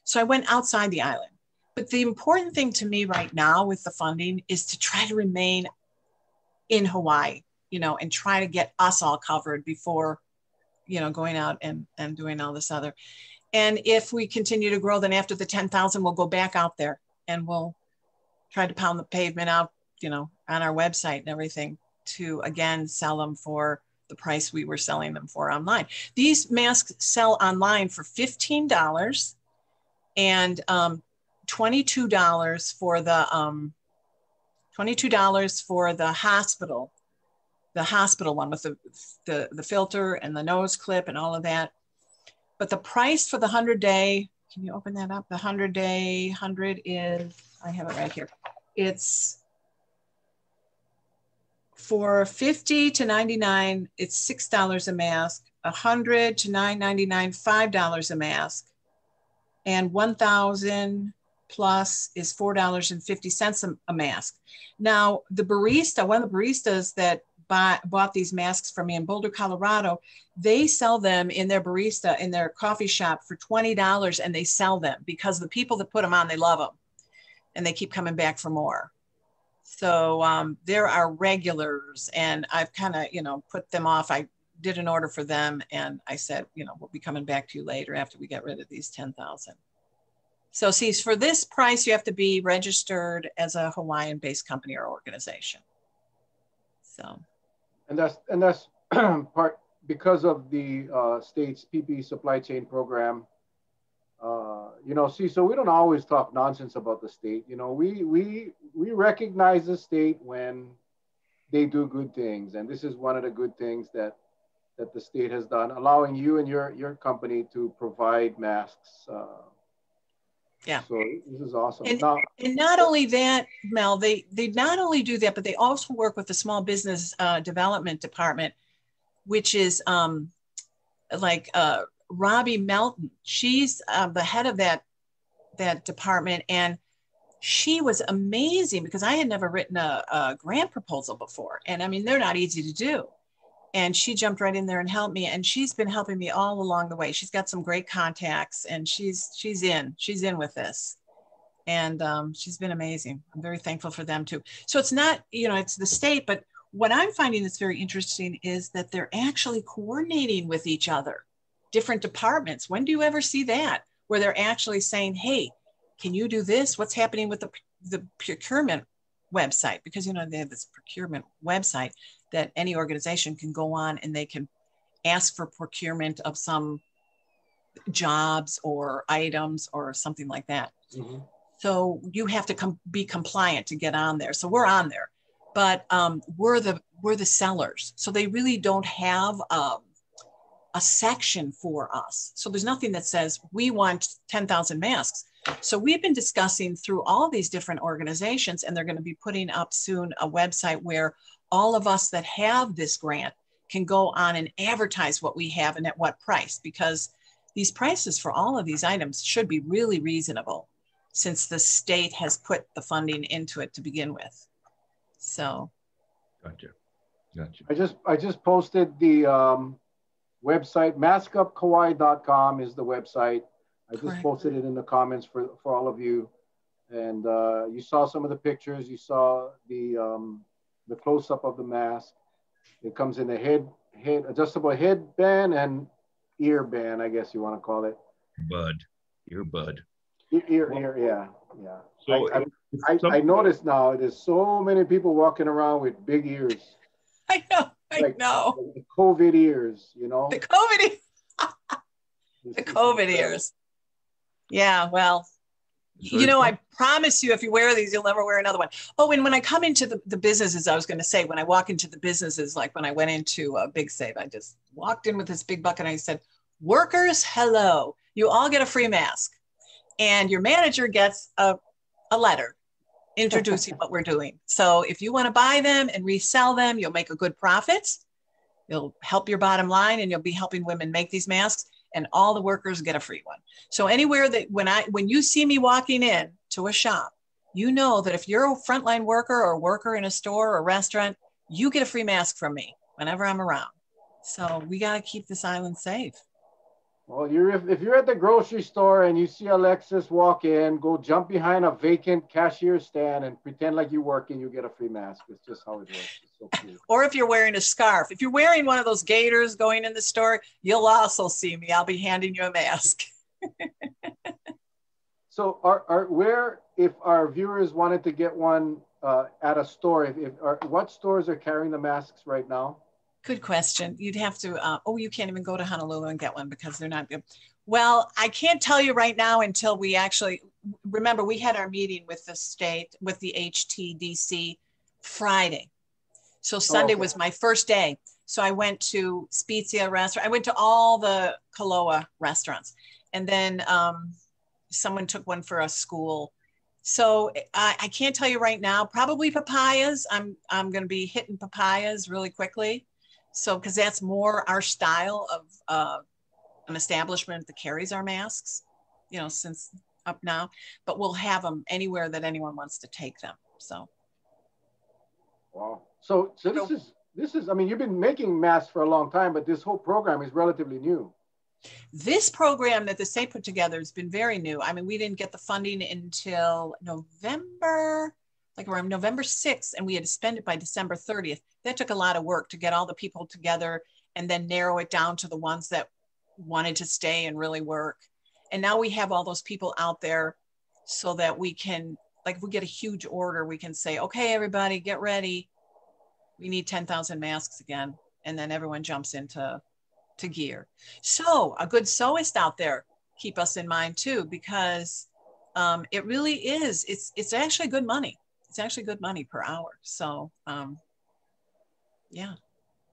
C: so I went outside the island. But the important thing to me right now with the funding is to try to remain in Hawaii, and try to get us all covered before, going out and doing all this other. And if we continue to grow, then after the 10,000, we'll go back out there and we'll try to pound the pavement out, on our website and everything to, again, sell them for the price we were selling them for online. These masks sell online for $15 and $22 for the hospital one with the filter and the nose clip and all of that. But the price for the 100-day, can you open that up? The 100-day, 100 is, I have it right here. It's for 50 to 99, it's $6 a mask. 100 to $9.99, $5 a mask. And 1,000 plus is $4.50 a mask. Now, one of the baristas that bought these masks from me in Boulder, Colorado, they sell them in their barista, in their coffee shop for $20, and they sell them because the people that put them on, they love them and they keep coming back for more. So there are regulars, and I've kind of, put them off. I did an order for them, and I said, we'll be coming back to you later after we get rid of these 10,000. So see, for this price, you have to be registered as a Hawaiian-based company or organization. So,
A: and that's part because of the state's PPE supply chain program. So we don't always talk nonsense about the state. We recognize the state when they do good things, and this is one of the good things that the state has done, allowing you and your company to provide masks.
C: Yeah.
A: So this is awesome.
C: And not only that, Mel, they not only do that, but they also work with the Small Business Development Department, which is Robbie Melton. She's the head of that department, and she was amazing because I had never written a grant proposal before, and I mean they're not easy to do. And she jumped right in there and helped me, and she's been helping me all along the way. She's got some great contacts, and she's in with this, and she's been amazing. I'm very thankful for them too. So it's not, it's the state, but what I'm finding that's very interesting is that they're actually coordinating with each other, different departments. When do you ever see that, where they're actually saying, hey, can you do this? What's happening with the procurement website? Because, they have this procurement website that any organization can go on and they can ask for procurement of some jobs or items or something like that. Mm-hmm. So you have to be compliant to get on there. So we're on there, but we're the sellers. So they really don't have a section for us. So there's nothing that says we want 10,000 masks. So we've been discussing through all these different organizations, and they're going to be putting up soon a website where all of us that have this grant can go on and advertise what we have and at what price, because these prices for all of these items should be really reasonable since the state has put the funding into it to begin with. So.
B: Gotcha.
A: I just posted the website. maskupkauai.com is the website. I just posted it in the comments for all of you. And you saw some of the pictures. You saw the close-up of the mask. It comes in a head adjustable headband and ear band, I guess you want to call it.
B: Earbud.
A: Yeah.
B: So
A: I noticed now there's so many people walking around with big ears.
C: I know.
A: The COVID ears,
C: The COVID the COVID ears. Yeah, well, I promise you, if you wear these, you'll never wear another one. Oh, and when I come into the businesses, I was going to say, when I walk into the businesses, like when I went into Big Save, I just walked in with this big bucket and I said, workers, hello, you all get a free mask. And your manager gets a letter introducing what we're doing. So if you want to buy them and resell them, you'll make a good profit. You'll help your bottom line, and you'll be helping women make these masks, and all the workers get a free one. So anywhere that when you see me walking in to a shop, you know that if you're a frontline worker or a worker in a store or a restaurant, you get a free mask from me whenever I'm around. So we got to keep this island safe.
A: Well, if you're at the grocery store and you see Alexis walk in, go jump behind a vacant cashier stand and pretend like you're working, you get a free mask. It's just how it works. It's so cute.
C: Or if you're wearing a scarf, if you're wearing one of those gaiters going in the store, you'll also see me. I'll be handing you a mask.
A: So if our viewers wanted to get one at a store, what stores are carrying the masks right now?
C: Good question. You'd have to, you can't even go to Honolulu and get one because they're not good. Well, I can't tell you right now until we actually, remember we had our meeting with the state, with the HTDC Friday. So Sunday was my first day. So I went to Spezia restaurant. I went to all the Kaloa restaurants. And then someone took one for a school. So I can't tell you right now, probably papayas. I'm going to be hitting papayas really quickly. So, because that's more our style of an establishment that carries our masks, since up now, but we'll have them anywhere that anyone wants to take them. So.
A: Wow. So this is, I mean, you've been making masks for a long time, but this whole program is relatively new.
C: This program that the state put together has been very new. I mean, we didn't get the funding until November, like around November 6th, and we had to spend it by December 30th. That took a lot of work to get all the people together and then narrow it down to the ones that wanted to stay and really work. And now we have all those people out there so that we can, like if we get a huge order, we can say, okay, everybody get ready. We need 10,000 masks again. And then everyone jumps into gear. So a good sewist out there, keep us in mind too, because it really is, it's actually good money. It's actually good money per hour. So yeah.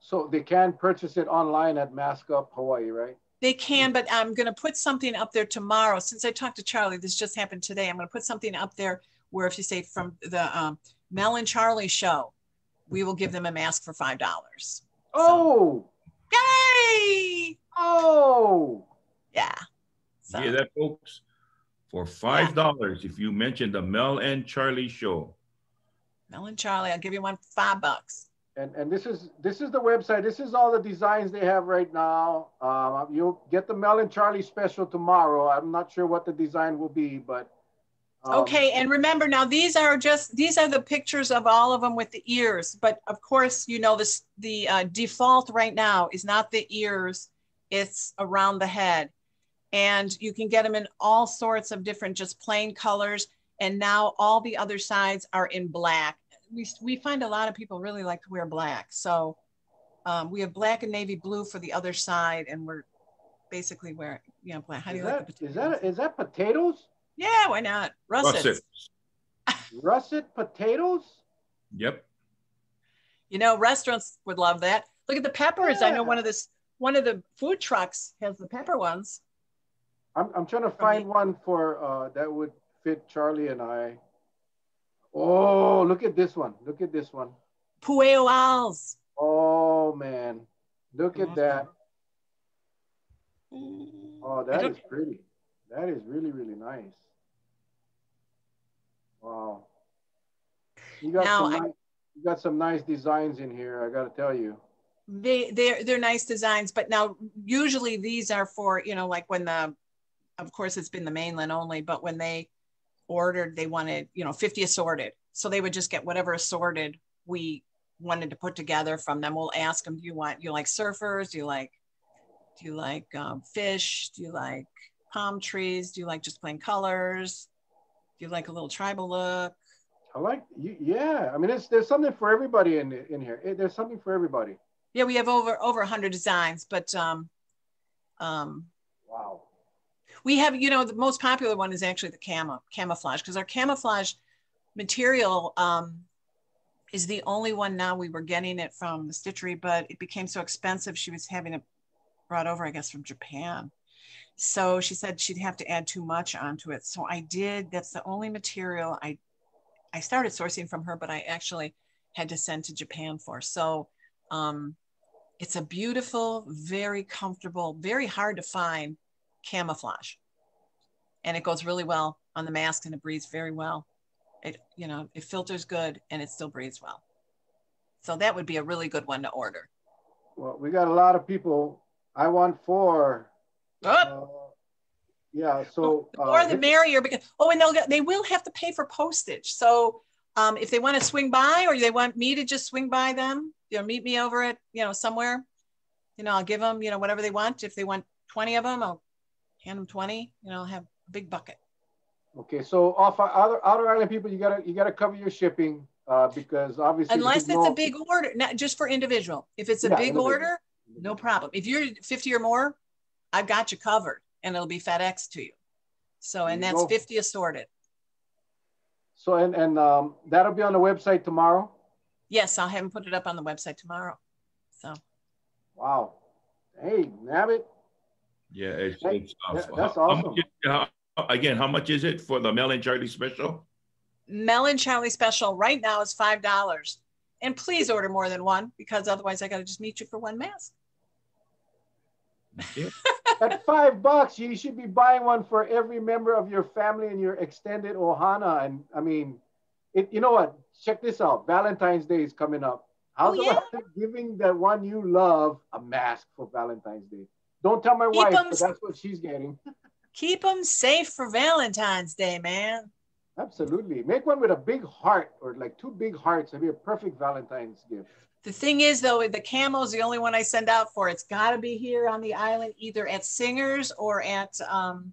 A: So they can purchase it online at Mask Up Hawaii, right?
C: They can, but I'm going to put something up there tomorrow. Since I talked to Charlie, this just happened today. I'm going to put something up there where if you say from the Mel and Charlie show, we will give them a mask for $5.
A: Oh,
C: yay!
A: Oh,
C: yeah.
B: So, hear that, folks? For $5, if you mention the Mel and Charlie show.
C: Mel and Charlie, I'll give you one for $5.
A: And this is the website. This is all the designs they have right now. You'll get the Mel and Charlie special tomorrow. I'm not sure what the design will be, but
C: okay. And remember now, these are the pictures of all of them with the ears. But of course, you know this. The default right now is not the ears; it's around the head, and you can get them in all sorts of different, just plain colors. And now all the other sides are in black. We find a lot of people really like to wear black. So we have black and navy blue for the other side, and we're basically wearing black. How do you like the
A: is that potatoes?
C: Yeah, why not? Russet.
A: Russet potatoes?
B: Yep.
C: You know, restaurants would love that. Look at the peppers. Yeah. I know one of the food trucks has the pepper ones.
A: I'm trying to find one for that would fit Charlie and I. Oh, look at this one. Look at this one.
C: Pueo owls.
A: Oh, man. Look at that. Oh, that is pretty. That is really, really nice. Wow. You got some nice designs in here, I got to tell you.
C: They're nice designs, but now usually these are for, like when of course it's been the mainland only, but when they ordered, they wanted 50 assorted, so they would just get whatever assorted we wanted to put together from them. We'll ask them, do you like surfers, do you like fish, do you like palm trees, do you like just plain colors, do you like a little tribal look?
A: I like yeah, I mean there's something for everybody in here. There's something for everybody.
C: Yeah, we have over 100 designs, but
A: wow.
C: We have, the most popular one is actually the camouflage, because our camouflage material is the only one now. We were getting it from the stitchery, but it became so expensive. She was having it brought over, I guess, from Japan. So she said she'd have to add too much onto it. So I did. That's the only material I started sourcing from her, but I actually had to send to Japan for. So it's a beautiful, very comfortable, very hard to find camouflage, and it goes really well on the mask, and it breathes very well. It filters good, and it still breathes well. So that would be a really good one to order.
A: Well, we got a lot of people. I want 4. Yeah, so
C: the more the merrier, because and they will have to pay for postage. So if they want to swing by, or they want me to just swing by them, meet me over at somewhere, I'll give them whatever they want. If they want 20 of them, I'll hand them 20. I'll have a big bucket.
A: Okay, so off outer island people, you gotta cover your shipping because obviously
C: unless it's a big order, not just for individual. If it's a big order, no problem. If you're 50 or more, I've got you covered, and it'll be FedEx to you. So, and that's 50 assorted.
A: So, and that'll be on the website tomorrow?
C: Yes, I'll have them put it up on the website tomorrow. So.
A: Wow. Hey, Nabbit.
B: Yeah, it's
A: that's awesome.
B: How much is it for the Mel and Charlie special?
C: Mel and Charlie special right now is $5. And please order more than one, because otherwise I got to just meet you for one mask.
B: Yeah.
A: At $5, you should be buying one for every member of your family and your extended ohana. And I mean, you know what? Check this out. Valentine's Day is coming up.
C: Oh
A: How's
C: yeah.
A: about giving the one you love a mask for Valentine's Day? Don't tell my
C: Keep
A: wife,
C: them
A: but that's what she's getting.
C: keep them safe for Valentine's Day, man.
A: Absolutely. Make one with a big heart or like two big hearts. It'd be a perfect Valentine's gift.
C: The thing is, though, the camo is the only one I send out for. It's got to be here on the island, either at Singers or at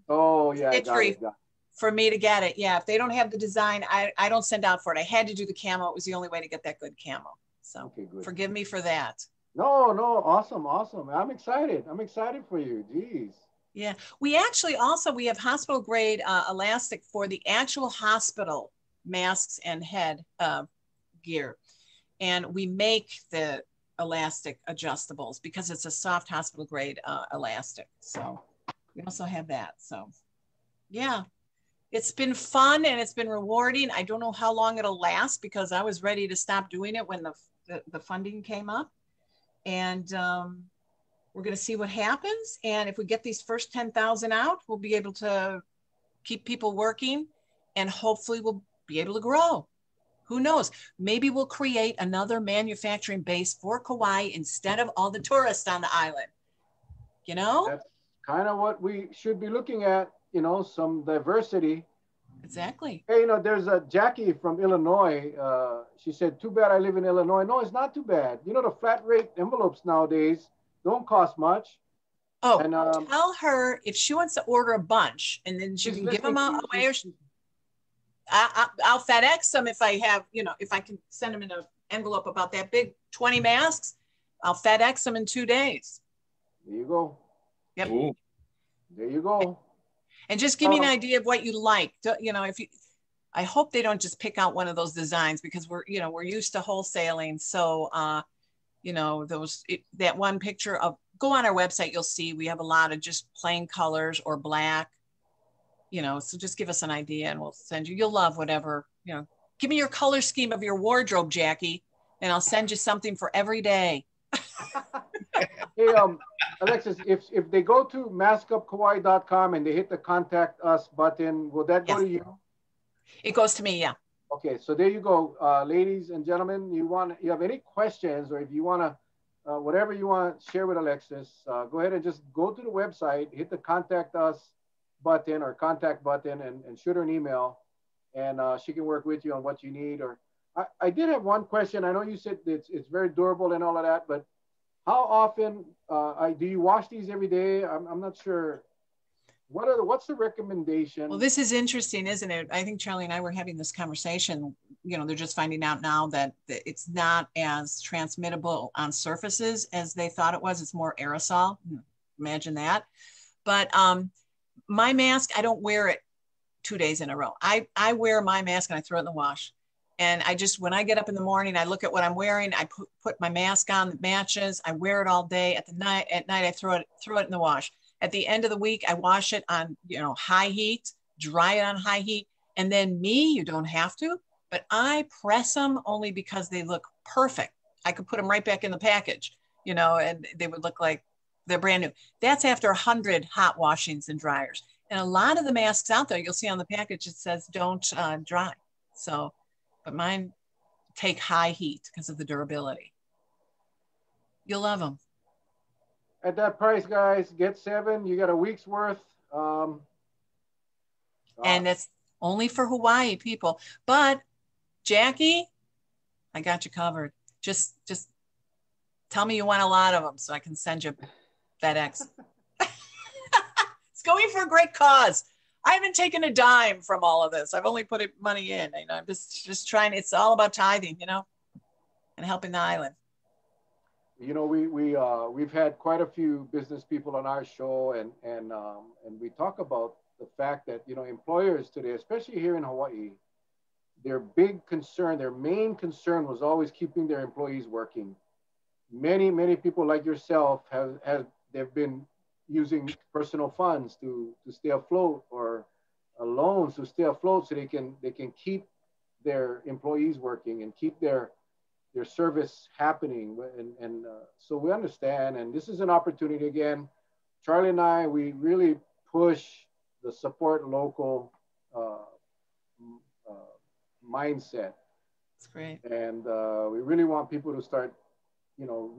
A: Oh, yeah, I got
C: Stitchery
A: it. Got
C: for me to get it. Yeah, if they don't have the design, I don't send out for it. I had to do the camo. It was the only way to get that good camo.
A: it.
C: So
A: Okay, good.
C: forgive me for that.
A: No, no, awesome, awesome. I'm excited. I'm excited for you. Jeez.
C: Yeah, we actually also we have hospital grade elastic for the actual hospital masks and head gear, and we make the elastic adjustables because it's a soft hospital grade elastic. So we also have that. So yeah, it's been fun and it's been rewarding. I don't know how long it'll last because I was ready to stop doing it when the funding came up, and we're going to see what happens. And if we get these first 10,000 out, we'll be able to keep people working and hopefully we'll be able to grow. Who knows? Maybe we'll create another manufacturing base for Kauai instead of all the tourists on the island. You know?
A: That's kind of what we should be looking at, some diversity.
C: Exactly.
A: Hey, there's a Jackie from Illinois. She said, too bad I live in Illinois. No, it's not too bad. The flat rate envelopes nowadays don't cost much.
C: Oh,
A: And
C: tell her if she wants to order a bunch and then she
A: she's
C: can give them
A: listening to you.
C: away, or I'll FedEx them if I have, if I can send them in an envelope about that big, 20 masks. I'll FedEx them in 2 days.
A: There you go.
C: Yep.
B: Cool.
A: There you go.
C: And just give me an idea of what you like. If you, I hope they don't just pick out one of those designs because we're used to wholesaling. So, that one picture of, go on our website, you'll see we have a lot of just plain colors or black, so just give us an idea and we'll send you, you'll love whatever, give me your color scheme of your wardrobe, Jackie, and I'll send you something for every day.
A: Hey, Alexis, if they go to maskupkauai.com and they hit the contact us button, will that go
C: Yes.
A: to you?
C: It goes to me. Yeah.
A: Okay, so there you go, ladies and gentlemen. You have any questions, or if you want to, whatever you want to share with Alexis, go ahead and just go to the website, hit the contact us button or contact button, and shoot her an email, and she can work with you on what you need. Or I did have one question. I know you said it's very durable and all of that, but how often do you wash these every day? I'm not sure. What's the recommendation?
C: Well, this is interesting, isn't it? I think Charlie and I were having this conversation. They're just finding out now that it's not as transmittable on surfaces as they thought it was. It's more aerosol. Imagine that. But my mask, I don't wear it 2 days in a row. I wear my mask and I throw it in the wash. And when I get up in the morning, I look at what I'm wearing. I put my mask on that matches. I wear it all day. At night, I throw it in the wash. At the end of the week, I wash it on, high heat, dry it on high heat. And then you don't have to, but I press them only because they look perfect. I could put them right back in the package, and they would look like they're brand new. That's after 100 hot washings and dryers. And a lot of the masks out there, you'll see on the package, it says don't dry. So, but mine take high heat because of the durability. You'll love them.
A: At that price, guys, get 7. You got a week's worth.
C: And that's only for Hawaii people. But Jackie, I got you covered. Just tell me you want a lot of them so I can send you FedEx. It's going for a great cause. I haven't taken a dime from all of this. I've only put money in. I'm just trying. It's all about tithing, and helping the island.
A: We've had quite a few business people on our show, and we talk about the fact that employers today, especially here in Hawaii, their main concern was always keeping their employees working. Many people like yourself they've been using personal funds to stay afloat, or loans to stay afloat, so they can keep their employees working and keep their service happening. And so we understand, and this is an opportunity again. Charlie and I, we really push the support local mindset.
C: It's great.
A: And we really want people to start, you know,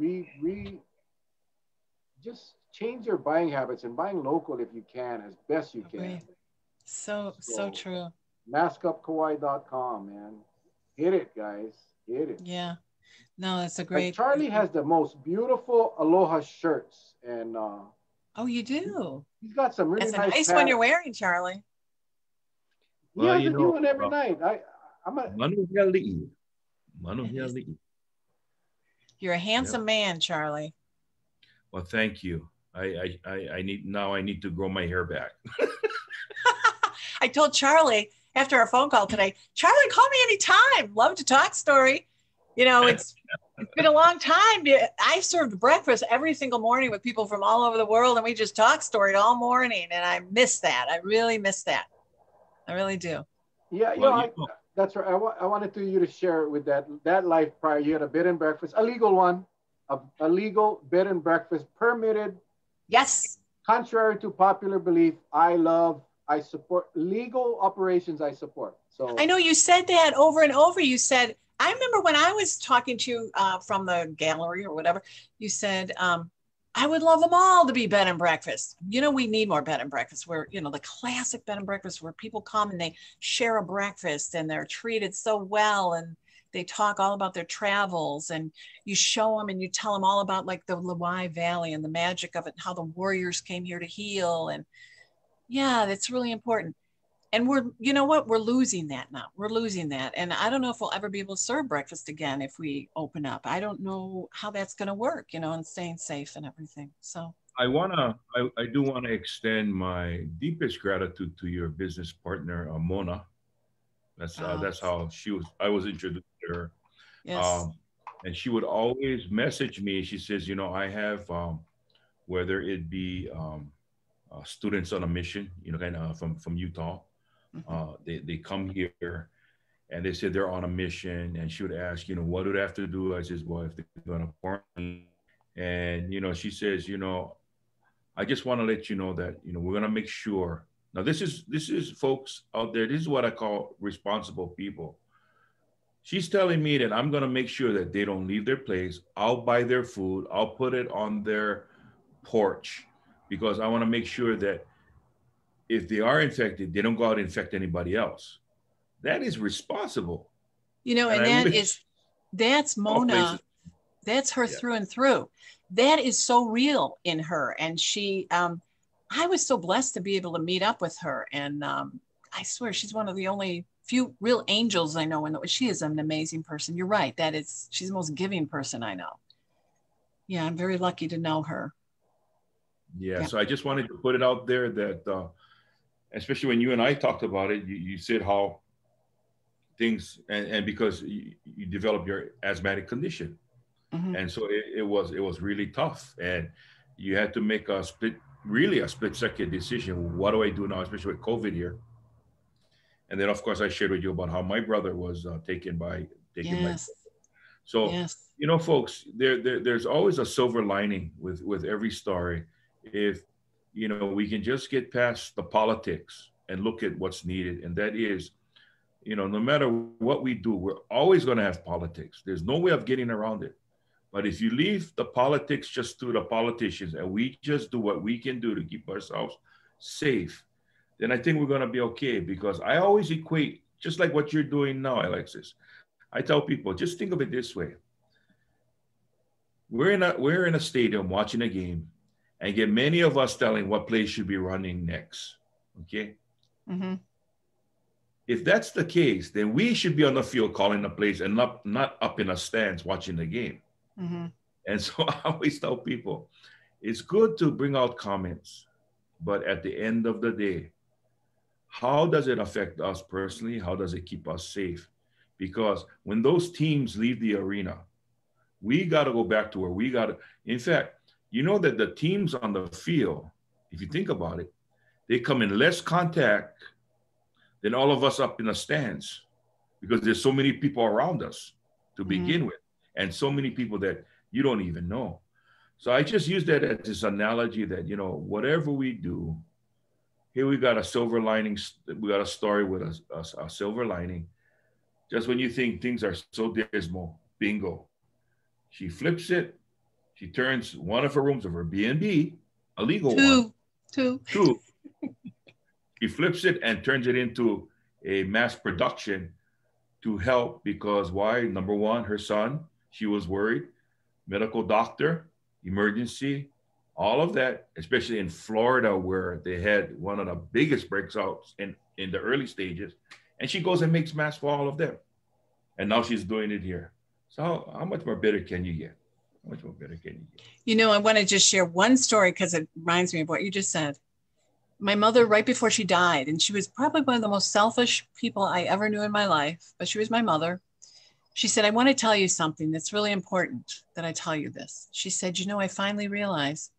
A: just change their buying habits and buying local if you can, as best you can.
C: Agree. So
A: So
C: true.
A: maskupkauai.com, man. Hit it, guys. Hit it.
C: Yeah. No, it's a
A: Like
C: great.
A: Charlie has the most beautiful Aloha shirts, and
C: Oh, you do.
A: he's got some really
C: It's a
A: nice
C: nice one you're
A: patterns.
C: wearing, Charlie.
A: He
B: Well,
A: has
B: you
A: a new
B: know,
A: one every night. I'm a
B: Manuheli.
C: It is.
B: Manuheli.
C: You're a
B: Yeah.
C: handsome man, Charlie.
B: Well, thank you. I need now. I need to grow my hair back.
C: I told Charlie after our phone call today, Charlie, call me anytime. Love to talk story. You know, it's been a long time. I served breakfast every single morning with people from all over the world, and we just talk storied all morning. And I miss that. I really miss that. I really do.
A: Yeah,
B: Well, you know,
A: that's right. I wanted you to share with that life prior. You had a bed and breakfast, a legal one, a legal bed and breakfast permitted,
C: Yes.
A: contrary to popular belief. I support legal operations. I support.
C: I
A: So
C: know you said that over and over. You said, I remember when I was talking to you from the gallery or whatever, you said, I would love them all to be bed and breakfast. You know, we need more bed and breakfast where, you know, the classic bed and breakfast where people come and they share a breakfast and they're treated so well and they talk all about their travels and you show them and you tell them all about like the Lawai Valley and the magic of it, how the warriors came here to heal. And yeah, that's really important. And we're, you know what, we're losing that now. We're losing that. And I don't know if we'll ever be able to serve breakfast again if we open up. I don't know how that's going to work, you know, and staying safe and everything. So,
B: I do wanna extend my deepest gratitude to your business partner, Mona.
C: uh,
B: That's how she was. I was introduced to her,
C: yes.
B: um, and she would always message me. She says, you know, I have whether it be students on a mission, you know, kind of from Utah.
C: Mhm.
B: They come here and they said they're on a mission, and she would ask, you know, what do they have to do? I says, well, if they're going to quarantine, and you know, she says, you know, I just want to let you know that you know we're going to make sure. Now, this is folks out there. This is what I call responsible people. She's telling me that I'm going to make sure that they don't leave their place. I'll buy their food. I'll put it on their porch because I want to make sure that if they are infected, they don't go out and infect anybody else. That is responsible.
C: You know,
B: And
C: and
B: I wish
C: that's
B: all
C: Mona.
B: places,
C: That's her
B: yeah.
C: through and through. That is so real in her. And I was so blessed to be able to meet up with her. And I swear she's one of the only few real angels I know. And she is an amazing person. You're right. She's the most giving person I know. Yeah, I'm very lucky to know her.
B: Yeah.
C: Yeah.
B: So I just wanted to put it out there that, especially when you and I talked about it, you said how things, and because you developed your asthmatic condition.
C: Hmm.
B: And so it was really tough. And you had to make really a split second decision. What do I do now, especially with COVID here? And then, of course, I shared with you about how my brother was taken by.
C: Yes.
B: So,
C: Yes.
B: you know, folks, there's always a silver lining with every story. If you know, we can just get past the politics and look at what's needed, and that is, you know, no matter what we do, we're always going to have politics. There's no way of getting around it. But if you leave the politics just to the politicians, and we just do what we can do to keep ourselves safe, then I think we're going to be okay. Because I always equate, just like what you're doing now, Alexis. I tell people, just think of it this way: we're in a stadium watching a game, and get many of us telling what play should be running next. Okay,
C: Hmm.
B: if that's the case, then we should be on the field calling the plays and not up in the stands watching the game.
C: Hmm.
B: And so I always tell people, it's good to bring out comments, but at the end of the day, how does it affect us personally? How does it keep us safe? Because when those teams leave the arena, we got to go back to where we got to. In fact, you know that the teams on the field, if you think about it, they come in less contact than all of us up in the stands because there's so many people around us to
C: Hmm.
B: begin with, and so many people that you don't even know. So I just use that as this analogy that, you know, whatever we do, here we got a silver lining. We got a story with a silver lining. Just when you think things are so dismal, bingo. She flips it. She turns one of her rooms of her B&B, a legal one,
C: Two, two.
B: to she flips it and turns it into a mass production to help because why? Number one, her son, she was worried, medical doctor, emergency, all of that, especially in Florida where they had one of the biggest breakouts in the early stages. And she goes and makes masks for all of them. And now she's doing it here. So how much more better can you get? How much more better can you get?
C: You know, I want to just share one story because it reminds me of what you just said. My mother, right before she died, and she was probably one of the most selfish people I ever knew in my life, but she was my mother. She said, I want to tell you something that's really important that I tell you this. She said, you know, I finally realized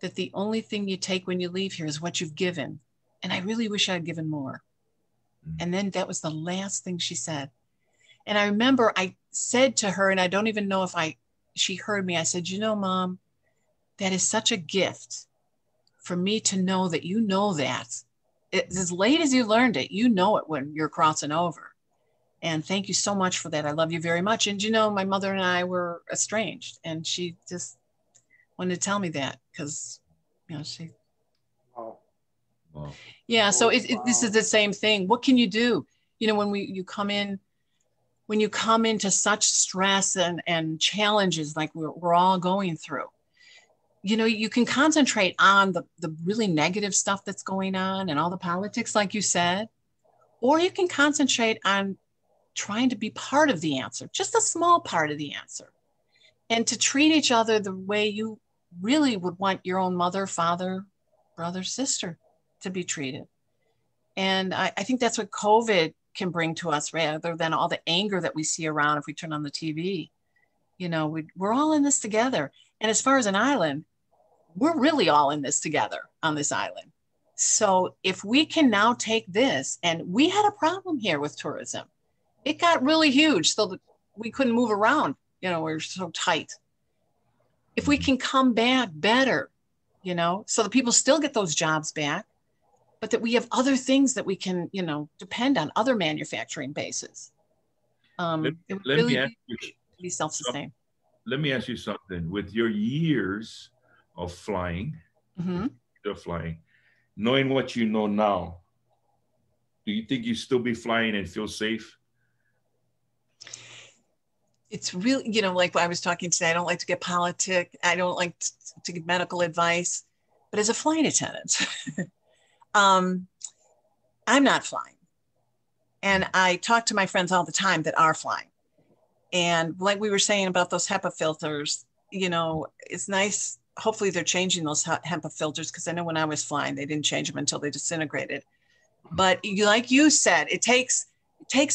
C: that the only thing you take when you leave here is what you've given. And I really wish I'd given more. And then that was the last thing she said. And I remember I said to her, and I don't even know if she heard me. I said, you know, Mom, that is such a gift for me to know that you know that. It's as late as you learned it, you know it when you're crossing over. And thank you so much for that. I love you very much. And, you know, my mother and I were estranged, and she just wanted to tell me that because, you know, she.
A: Wow.
B: Wow.
C: Yeah. So
A: Wow.
C: this is the same thing. What can you do? You know, when you come into such stress and challenges like we're all going through, you know, you can concentrate on the really negative stuff that's going on and all the politics, like you said, or you can concentrate on trying to be part of the answer, just a small part of the answer, and to treat each other the way you really would want your own mother, father, brother, sister to be treated. And I think that's what COVID can bring to us rather than all the anger that we see around if we turn on the TV. You know, we're all in this together. And as far as an island, we're really all in this together on this island. So if we can now take this, and we had a problem here with tourism, it got really huge so that we couldn't move around. You know, we're so tight. If we can come back better, you know, so that people still get those jobs back, but that we have other things that we can, you know, depend on, other manufacturing bases. It would
B: Let me
C: really
B: ask you,
C: be self-sustained.
B: let me ask you something. With your years of flying,
C: Mm-hmm.
B: knowing what you know now, do you think you still be flying and feel safe?
C: It's really, you know, like I was talking today, I don't like to get politic. I don't like to give medical advice, but as a flight attendant, I'm not flying. And I talk to my friends all the time that are flying. And like we were saying about those HEPA filters, you know, it's nice. Hopefully they're changing those HEPA filters, because I know when I was flying, they didn't change them until they disintegrated. But like you said, it takes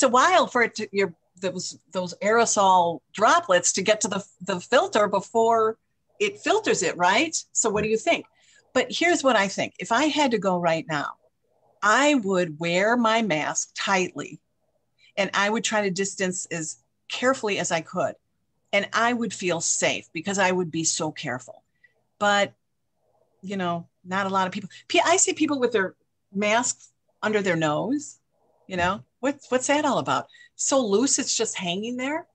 C: a while for it to those aerosol droplets to get to the filter before it filters it, right? So what do you think? But here's what I think. If I had to go right now, I would wear my mask tightly, and I would try to distance as carefully as I could. And I would feel safe because I would be so careful. But, you know, not a lot of people. I see people with their masks under their nose. You know, what's that all about? So loose, it's just hanging there.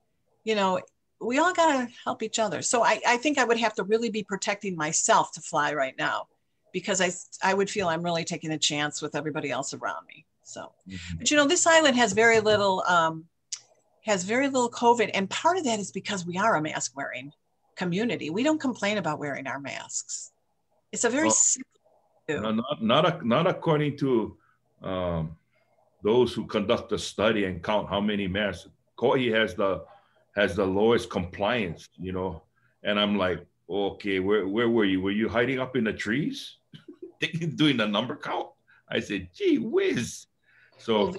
C: You know, we all got to help each other. So I think I would have to really be protecting myself to fly right now, because I would feel I'm really taking a chance with everybody else around me. So, but you know, this island has very little COVID. And part of that is because we are a mask wearing community. We don't complain about wearing our masks. It's a very simple.
B: Not according to those who conduct the study and count how many masks. Kauai has the lowest compliance, you know. And I'm like, okay, where were you? Were you hiding up in the trees doing the number count? I said, gee whiz. So
C: well,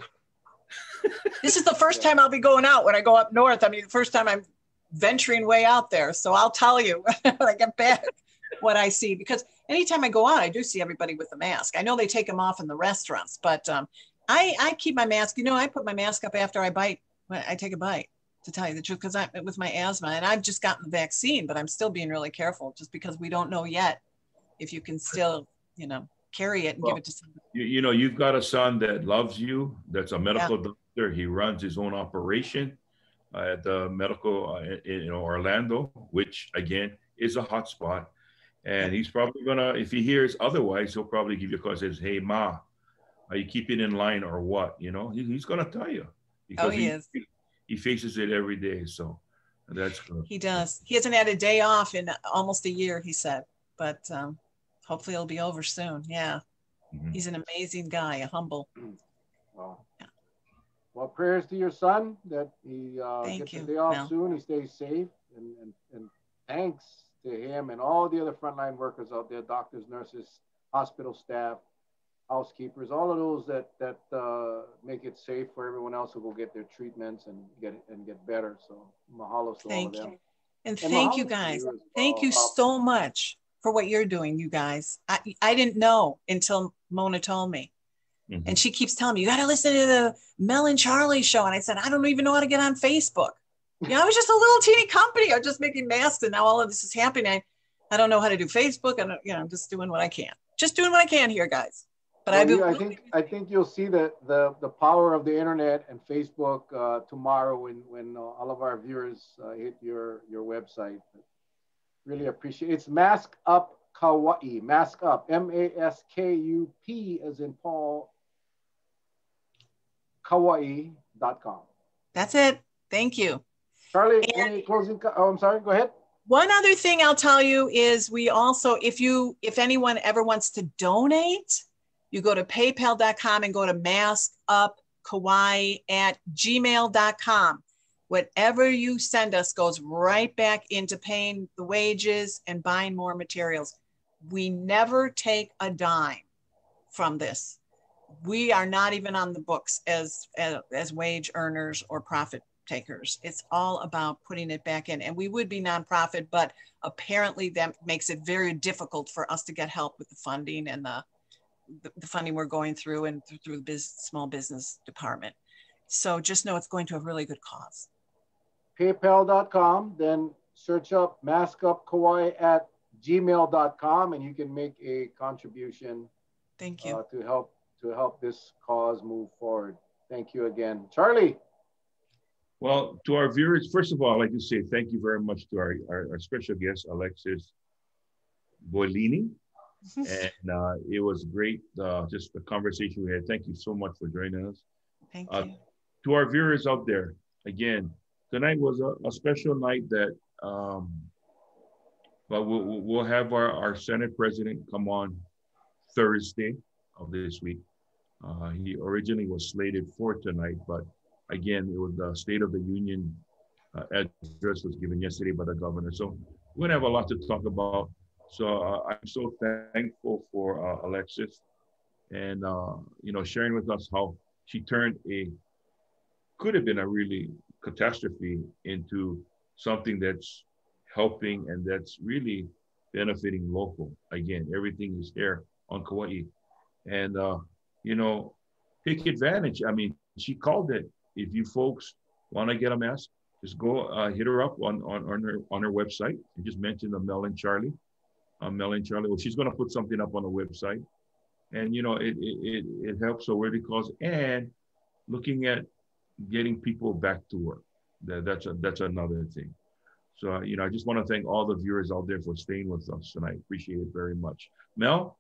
C: this is the first time I'll be going out when I go up north. I mean, the first time I'm venturing way out there. So I'll tell you when I get back what I see, because anytime I go out, I do see everybody with a mask. I know they take them off in the restaurants, but I keep my mask. You know, I put my mask up after I bite. When I take a bite, to tell you the truth, because with my asthma, and I've just gotten the vaccine, but I'm still being really careful just because we don't know yet if you can still, you know, carry it and give it to somebody.
B: You know, you've got a son that loves you, that's a medical doctor, doctor. He runs his own operation at the medical in Orlando, which again is a hot spot. And
C: Yep.
B: he's probably gonna, if he hears otherwise, he'll probably give you a call and says, "Hey, Ma, are you keeping in line or what?" He's gonna tell you
C: Oh,
B: because
C: he
B: he
C: is.
B: he faces it every day. So that's good.
C: He does. He hasn't had a day off in almost a year, he said, but hopefully it'll be over soon. Yeah.
B: Mhm.
C: He's an amazing guy, a humble.
A: Well,
C: Yeah.
A: well, prayers to your son that he
C: Thank
A: gets a
C: you,
A: day off
C: Mel.
A: soon. He stays safe, and thanks to him and all the other frontline workers out there, doctors, nurses, hospital staff, housekeepers, all of those that make it safe for everyone else to go get their treatments and get better. So mahalo to all of
C: Thank
A: them,
C: you. And
A: and
C: thank you
A: mahalo to
C: guys.
A: you as
C: Thank you
A: well.
C: so much for what you're doing, you guys. I didn't know until Mona told me. And
B: Mhm.
C: she keeps telling me, you got to listen to the Mel and Charlie show. And I said, I don't even know how to get on Facebook. I was just a little teeny company. I was just making masks. And now all of this is happening. I don't know how to do Facebook. And, I'm just doing what I can. Just doing what I can here, guys. But
A: Well,
C: I've been.
A: I think you'll see the power of the internet and Facebook tomorrow when all of our viewers hit your website. Really appreciate it. It's Mask Up Kauai. Mask Up, MASKUP as in Paul, Kauai.com.
C: That's it. Thank you.
A: Charlie,
C: And
A: any closing? Oh, I'm sorry. Go ahead.
C: one other thing I'll tell you is we also, if anyone ever wants to donate, you go to paypal.com and go to maskupkauai@gmail.com. Whatever you send us goes right back into paying the wages and buying more materials. We never take a dime from this. We are not even on the books as wage earners or profit takers. It's all about putting it back in. And we would be nonprofit, but apparently that makes it very difficult for us to get help with the funding and the funding we're going through and through the small business department. So just know it's going to a really good cause.
A: PayPal.com, then search up maskupkauai@gmail.com, and you can make a contribution
C: Thank you.
A: to help this cause move forward. Thank you again, Charlie.
B: Well, to our viewers, first of all, I'd like to say thank you very much to our special guest, Alexis Boilini. And it was great, just the conversation we had. Thank you so much for joining us.
C: Thank you.
B: To our viewers out there, again, tonight was a special night that, but we'll have our Senate president come on Thursday of this week. He originally was slated for tonight, but again, it was the State of the Union address was given yesterday by the governor. So we're gonna have a lot to talk about. So I'm so thankful for Alexis and sharing with us how she turned could have been a really catastrophe into something that's helping and that's really benefiting local. Again, everything is here on Kauai. And take advantage. I mean, she called it. If you folks want to get a mask, just go hit her up on her website and just mention the Mel and Charlie. Mel and Charlie. Well, she's going to put something up on the website, and it helps a worthy cause and looking at getting people back to work. That's another thing. So I just want to thank all the viewers out there for staying with us tonight. Appreciate it very much. Mel.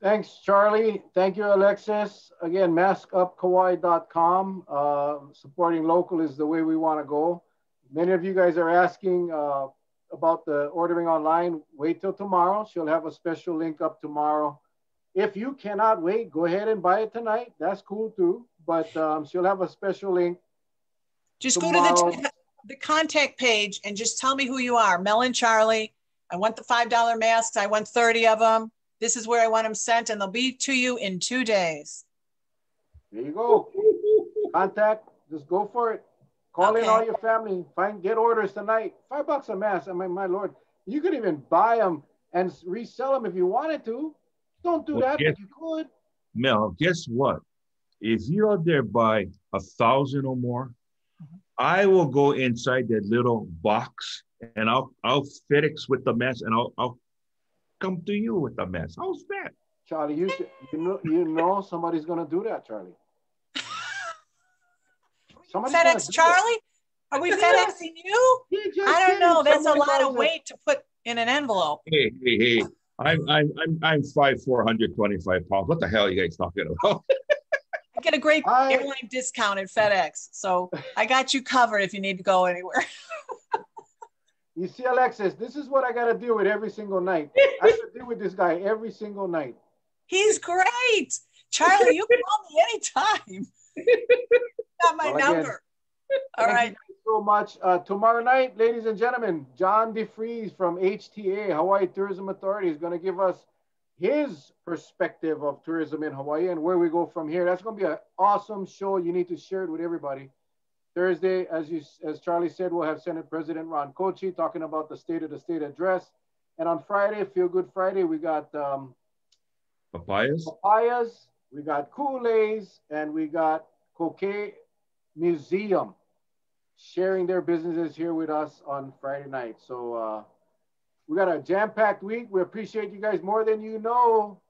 A: Thanks, Charlie. Thank you, Alexis. Again, maskupkauai.com. Supporting local is the way we want to go. Many of you guys are asking about the ordering online. Wait till tomorrow. She'll have a special link up tomorrow. If you cannot wait, go ahead and buy it tonight. That's cool too. But she'll have a special link.
C: Just
A: tomorrow.
C: go to the contact page and just tell me who you are. Mel and Charlie. I want the $5 masks. I want 30 of them. This is where I want them sent, and they'll be to you in 2 days.
A: There you go. Contact. Just go for it. Call in all your family. Get orders tonight. $5 a mask. I mean, my Lord, you could even buy them and resell them if you wanted to. Don't do that, but you could.
B: Mel, guess what? If you out there buy 1,000 or more, I will go inside that little box and I'll FedEx with the mask and I'll come to you with the mask. How's that?
A: Charlie, you know somebody's gonna do that, Charlie. Somebody's gonna
C: FedEx
A: do
C: Charlie? Are we FedExing you?
A: it. He just
C: I don't
A: did it.
C: know. That's a
A: Somebody
C: lot
A: buys
C: of weight to put in an envelope.
B: Hey. I'm 5'4", 125 pounds. What the hell are you guys talking about?
C: I get a great airline discount at FedEx. So I got you covered if you need to go anywhere.
A: You see, Alexis, this is what I got to deal with every single night. I got to deal with this guy every single night.
C: He's great. Charlie, you call me anytime. Got my number. All right.
A: Thank you so much. Tomorrow night, ladies and gentlemen, John DeFries from HTA, Hawaii Tourism Authority, is going to give us his perspective of tourism in Hawaii and where we go from here. That's going to be an awesome show. You need to share it with everybody. Thursday, as Charlie said, we'll have Senate President Ron Kochi talking about the State of the State address. And on Friday, Feel Good Friday, we got
B: Papayas,
A: we got Kool-Aid's, and we got Koke Museum sharing their businesses here with us on Friday night. So we got a jam-packed week. We appreciate you guys more than you know.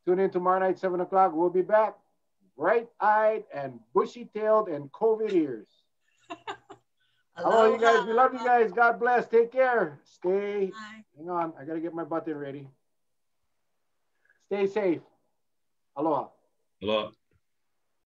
A: Tune in tomorrow night, 7 o'clock. We'll be back. Bright-eyed and bushy-tailed and COVID ears. Hello, you guys. We love you guys. God bless. Take care. Hang on. I got to get my button ready. Stay safe. Aloha.
B: Aloha.